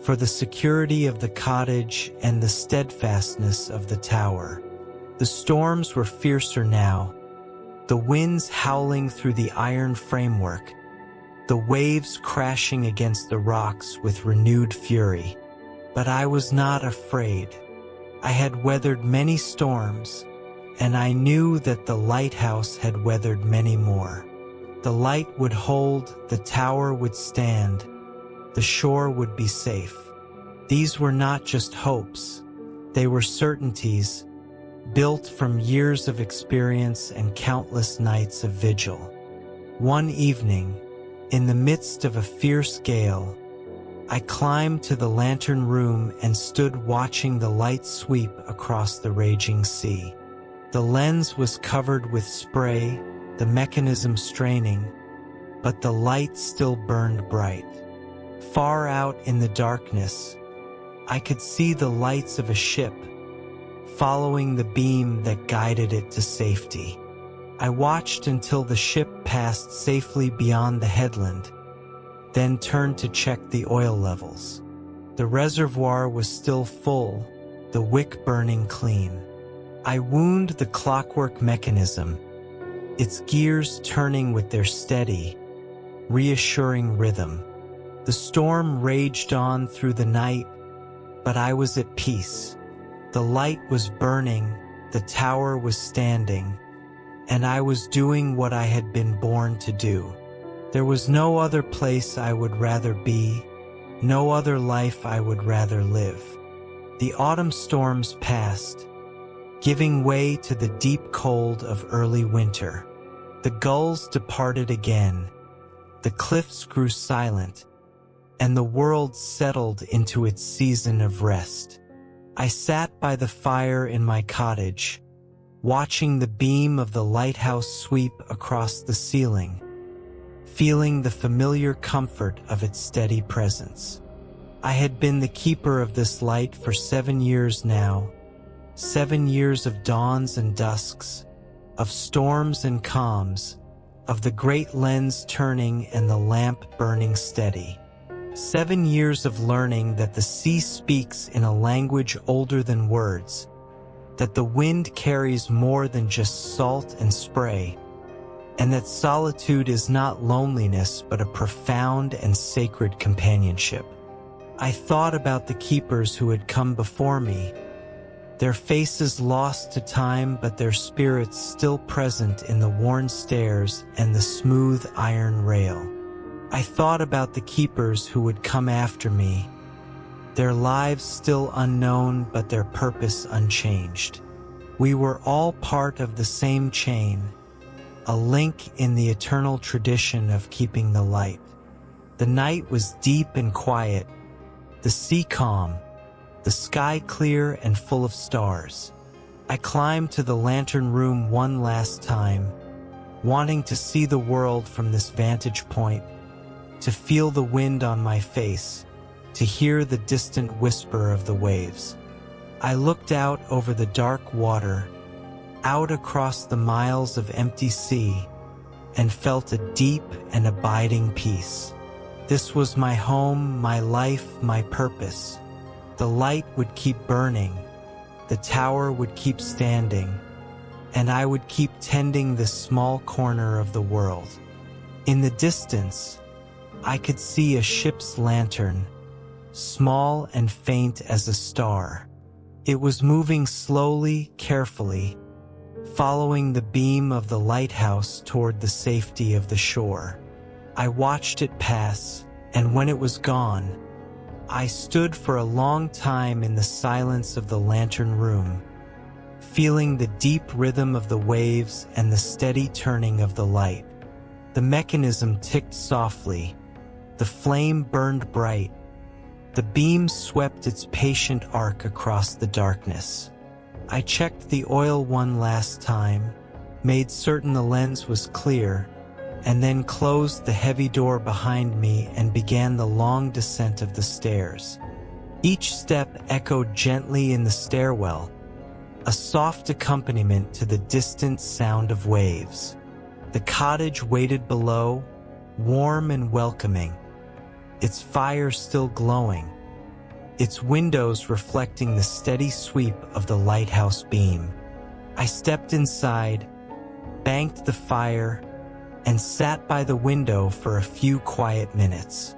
S1: for the security of the cottage and the steadfastness of the tower. The storms were fiercer now, the winds howling through the iron framework, the waves crashing against the rocks with renewed fury. But I was not afraid. I had weathered many storms, and I knew that the lighthouse had weathered many more. The light would hold, the tower would stand, the shore would be safe. These were not just hopes, they were certainties, built from years of experience and countless nights of vigil. One evening, in the midst of a fierce gale, I climbed to the lantern room and stood watching the light sweep across the raging sea. The lens was covered with spray, the mechanism straining, but the light still burned bright. Far out in the darkness, I could see the lights of a ship, following the beam that guided it to safety. I watched until the ship passed safely beyond the headland, then turned to check the oil levels. The reservoir was still full, the wick burning clean. I wound the clockwork mechanism, its gears turning with their steady, reassuring rhythm. The storm raged on through the night, but I was at peace. The light was burning, the tower was standing, and I was doing what I had been born to do. There was no other place I would rather be, no other life I would rather live. The autumn storms passed, giving way to the deep cold of early winter. The gulls departed again, the cliffs grew silent, and the world settled into its season of rest. I sat by the fire in my cottage, watching the beam of the lighthouse sweep across the ceiling, feeling the familiar comfort of its steady presence. I had been the keeper of this light for 7 years now, 7 years of dawns and dusks, of storms and calms, of the great lens turning and the lamp burning steady. 7 years of learning that the sea speaks in a language older than words, that the wind carries more than just salt and spray, and that solitude is not loneliness but a profound and sacred companionship. I thought about the keepers who had come before me, their faces lost to time but their spirits still present in the worn stairs and the smooth iron rail. I thought about the keepers who would come after me, their lives still unknown but their purpose unchanged. We were all part of the same chain, a link in the eternal tradition of keeping the light. The night was deep and quiet, the sea calm, the sky clear and full of stars. I climbed to the lantern room one last time, wanting to see the world from this vantage point, to feel the wind on my face, to hear the distant whisper of the waves. I looked out over the dark water, out across the miles of empty sea, and felt a deep and abiding peace. This was my home, my life, my purpose. The light would keep burning, the tower would keep standing, and I would keep tending this small corner of the world. In the distance, I could see a ship's lantern, small and faint as a star. It was moving slowly, carefully, following the beam of the lighthouse toward the safety of the shore. I watched it pass, and when it was gone, I stood for a long time in the silence of the lantern room, feeling the deep rhythm of the waves and the steady turning of the light. The mechanism ticked softly, the flame burned bright, the beam swept its patient arc across the darkness. I checked the oil one last time, made certain the lens was clear, and then closed the heavy door behind me and began the long descent of the stairs. Each step echoed gently in the stairwell, a soft accompaniment to the distant sound of waves. The cottage waited below, warm and welcoming, its fire still glowing, its windows reflecting the steady sweep of the lighthouse beam. I stepped inside, banked the fire, and sat by the window for a few quiet minutes.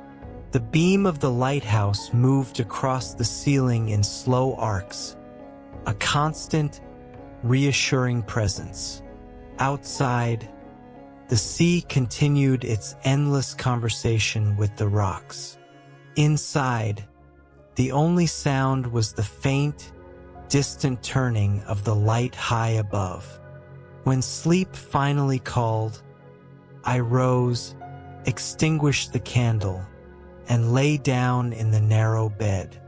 S1: The beam of the lighthouse moved across the ceiling in slow arcs, a constant, reassuring presence. Outside, the sea continued its endless conversation with the rocks. Inside, the only sound was the faint, distant turning of the light high above. When sleep finally called, I rose, extinguished the candle, and lay down in the narrow bed.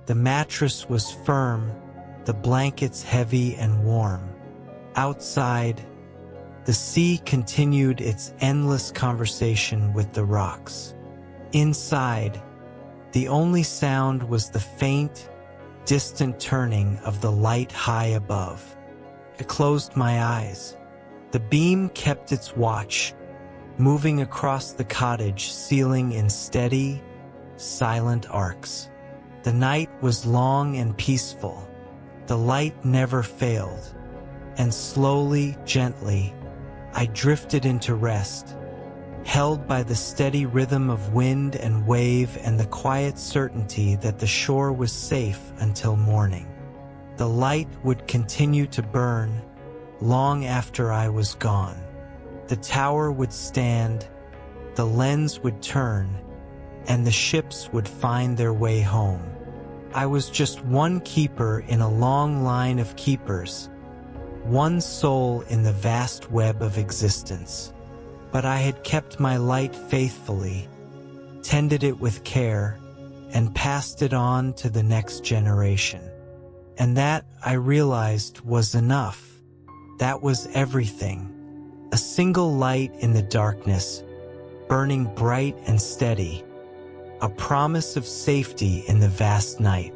S1: The mattress was firm, the blankets heavy and warm. Outside, the sea continued its endless conversation with the rocks. Inside, the only sound was the faint, distant turning of the light high above. I closed my eyes. The beam kept its watch, moving across the cottage ceiling in steady, silent arcs. The night was long and peaceful. The light never failed. And slowly, gently, I drifted into rest, held by the steady rhythm of wind and wave and the quiet certainty that the shore was safe until morning. The light would continue to burn long after I was gone. The tower would stand, the lens would turn, and the ships would find their way home. I was just one keeper in a long line of keepers, one soul in the vast web of existence. But I had kept my light faithfully, tended it with care, and passed it on to the next generation. And that, I realized, was enough. That was everything. A single light in the darkness, burning bright and steady. A promise of safety in the vast night.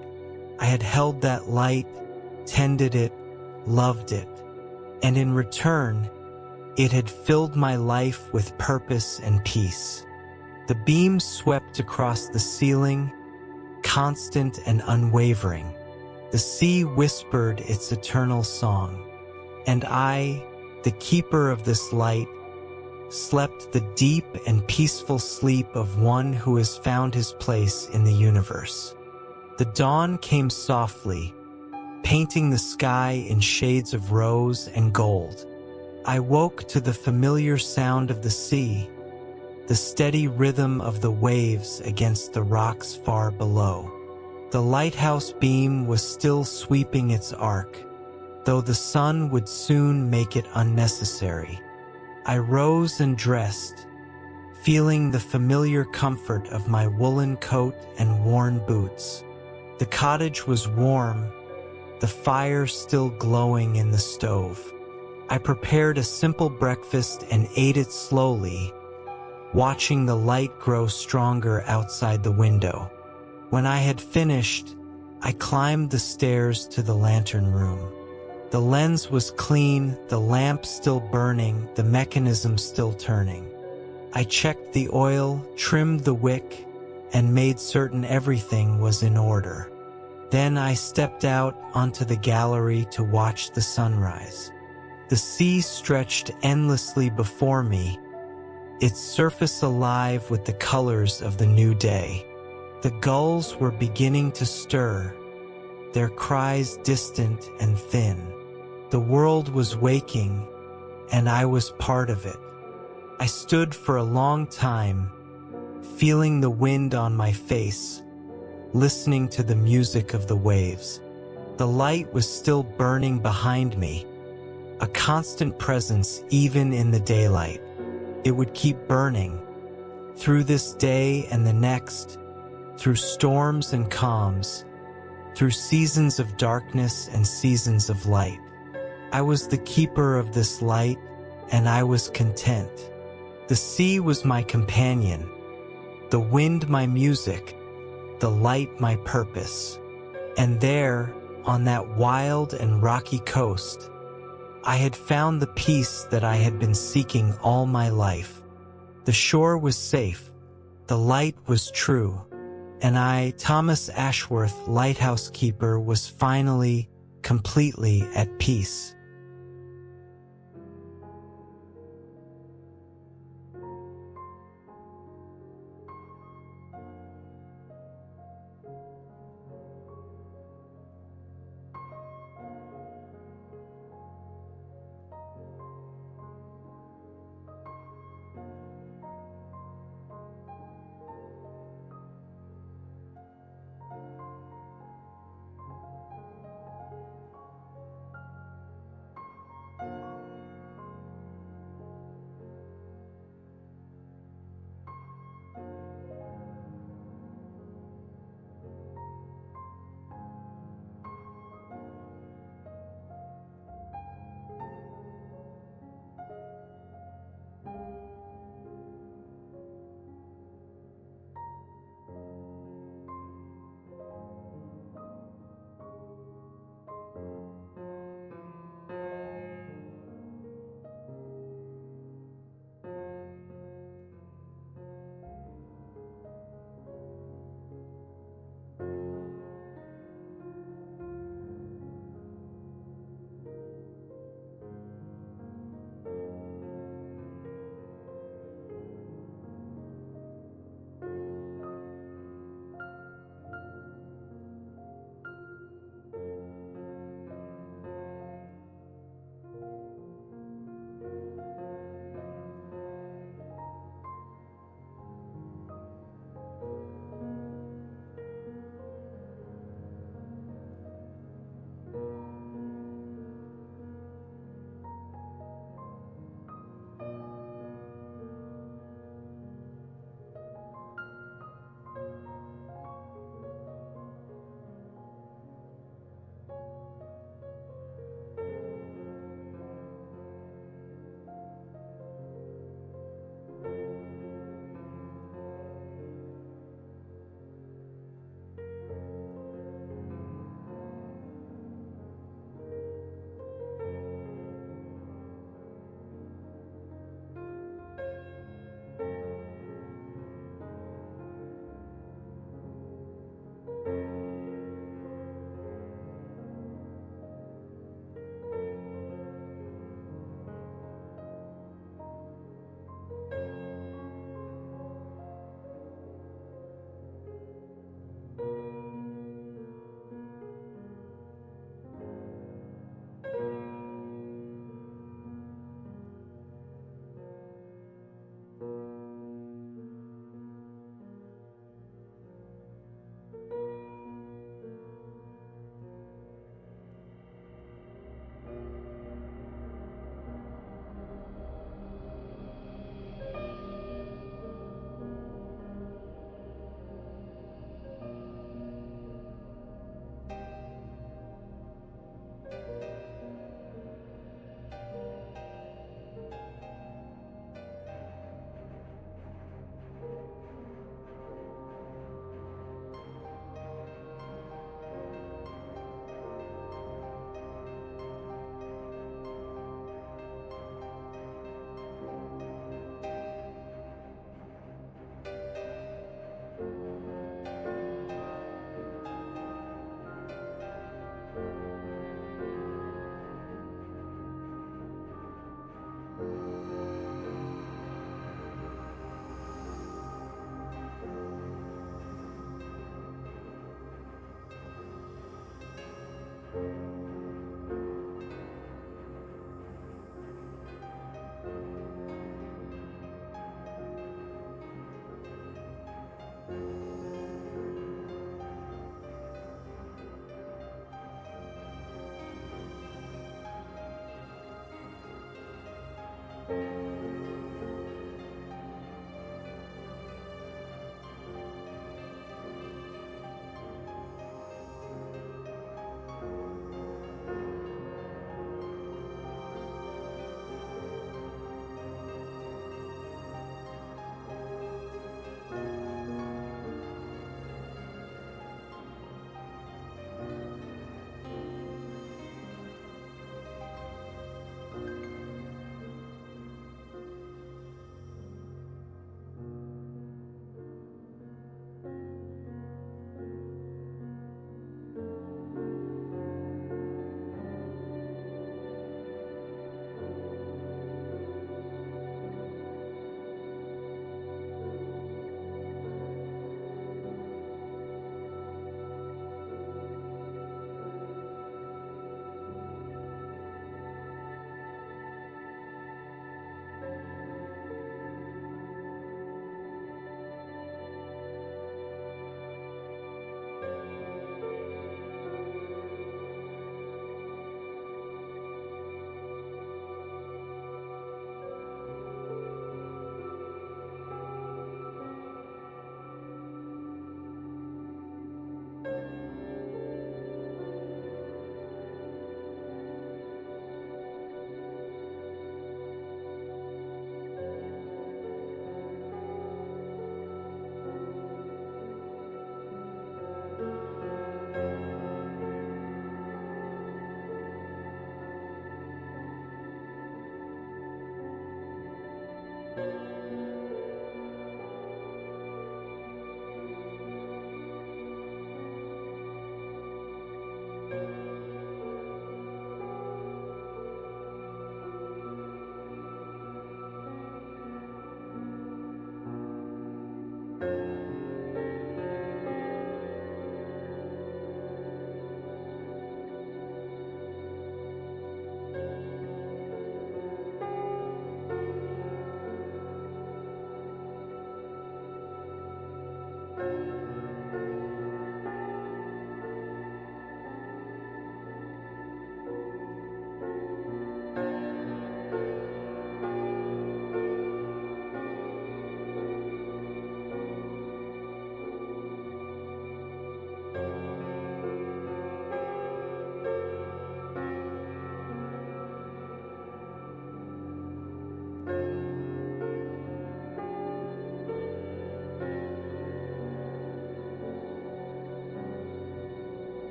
S1: I had held that light, tended it, loved it. And in return, it had filled my life with purpose and peace. The beam swept across the ceiling, constant and unwavering. The sea whispered its eternal song. And I, the keeper of this light, slept the deep and peaceful sleep of one who has found his place in the universe. The dawn came softly, painting the sky in shades of rose and gold. I woke to the familiar sound of the sea, the steady rhythm of the waves against the rocks far below. The lighthouse beam was still sweeping its arc, though the sun would soon make it unnecessary. I rose and dressed, feeling the familiar comfort of my woolen coat and worn boots. The cottage was warm, the fire still glowing in the stove. I prepared a simple breakfast and ate it slowly, watching the light grow stronger outside the window. When I had finished, I climbed the stairs to the lantern room. The lens was clean, the lamp still burning, the mechanism still turning. I checked the oil, trimmed the wick, and made certain everything was in order. Then I stepped out onto the gallery to watch the sunrise. The sea stretched endlessly before me, its surface alive with the colors of the new day. The gulls were beginning to stir, their cries distant and thin. The world was waking, and I was part of it. I stood for a long time, feeling the wind on my face, listening to the music of the waves. The light was still burning behind me, a constant presence even in the daylight. It would keep burning, through this day and the next, through storms and calms, through seasons of darkness and seasons of light. I was the keeper of this light, and I was content. The sea was my companion, the wind my music, the light my purpose. And there, on that wild and rocky coast, I had found the peace that I had been seeking all my life. The shore was safe, the light was true, and I, Thomas Ashworth, lighthouse keeper, was finally, completely at peace.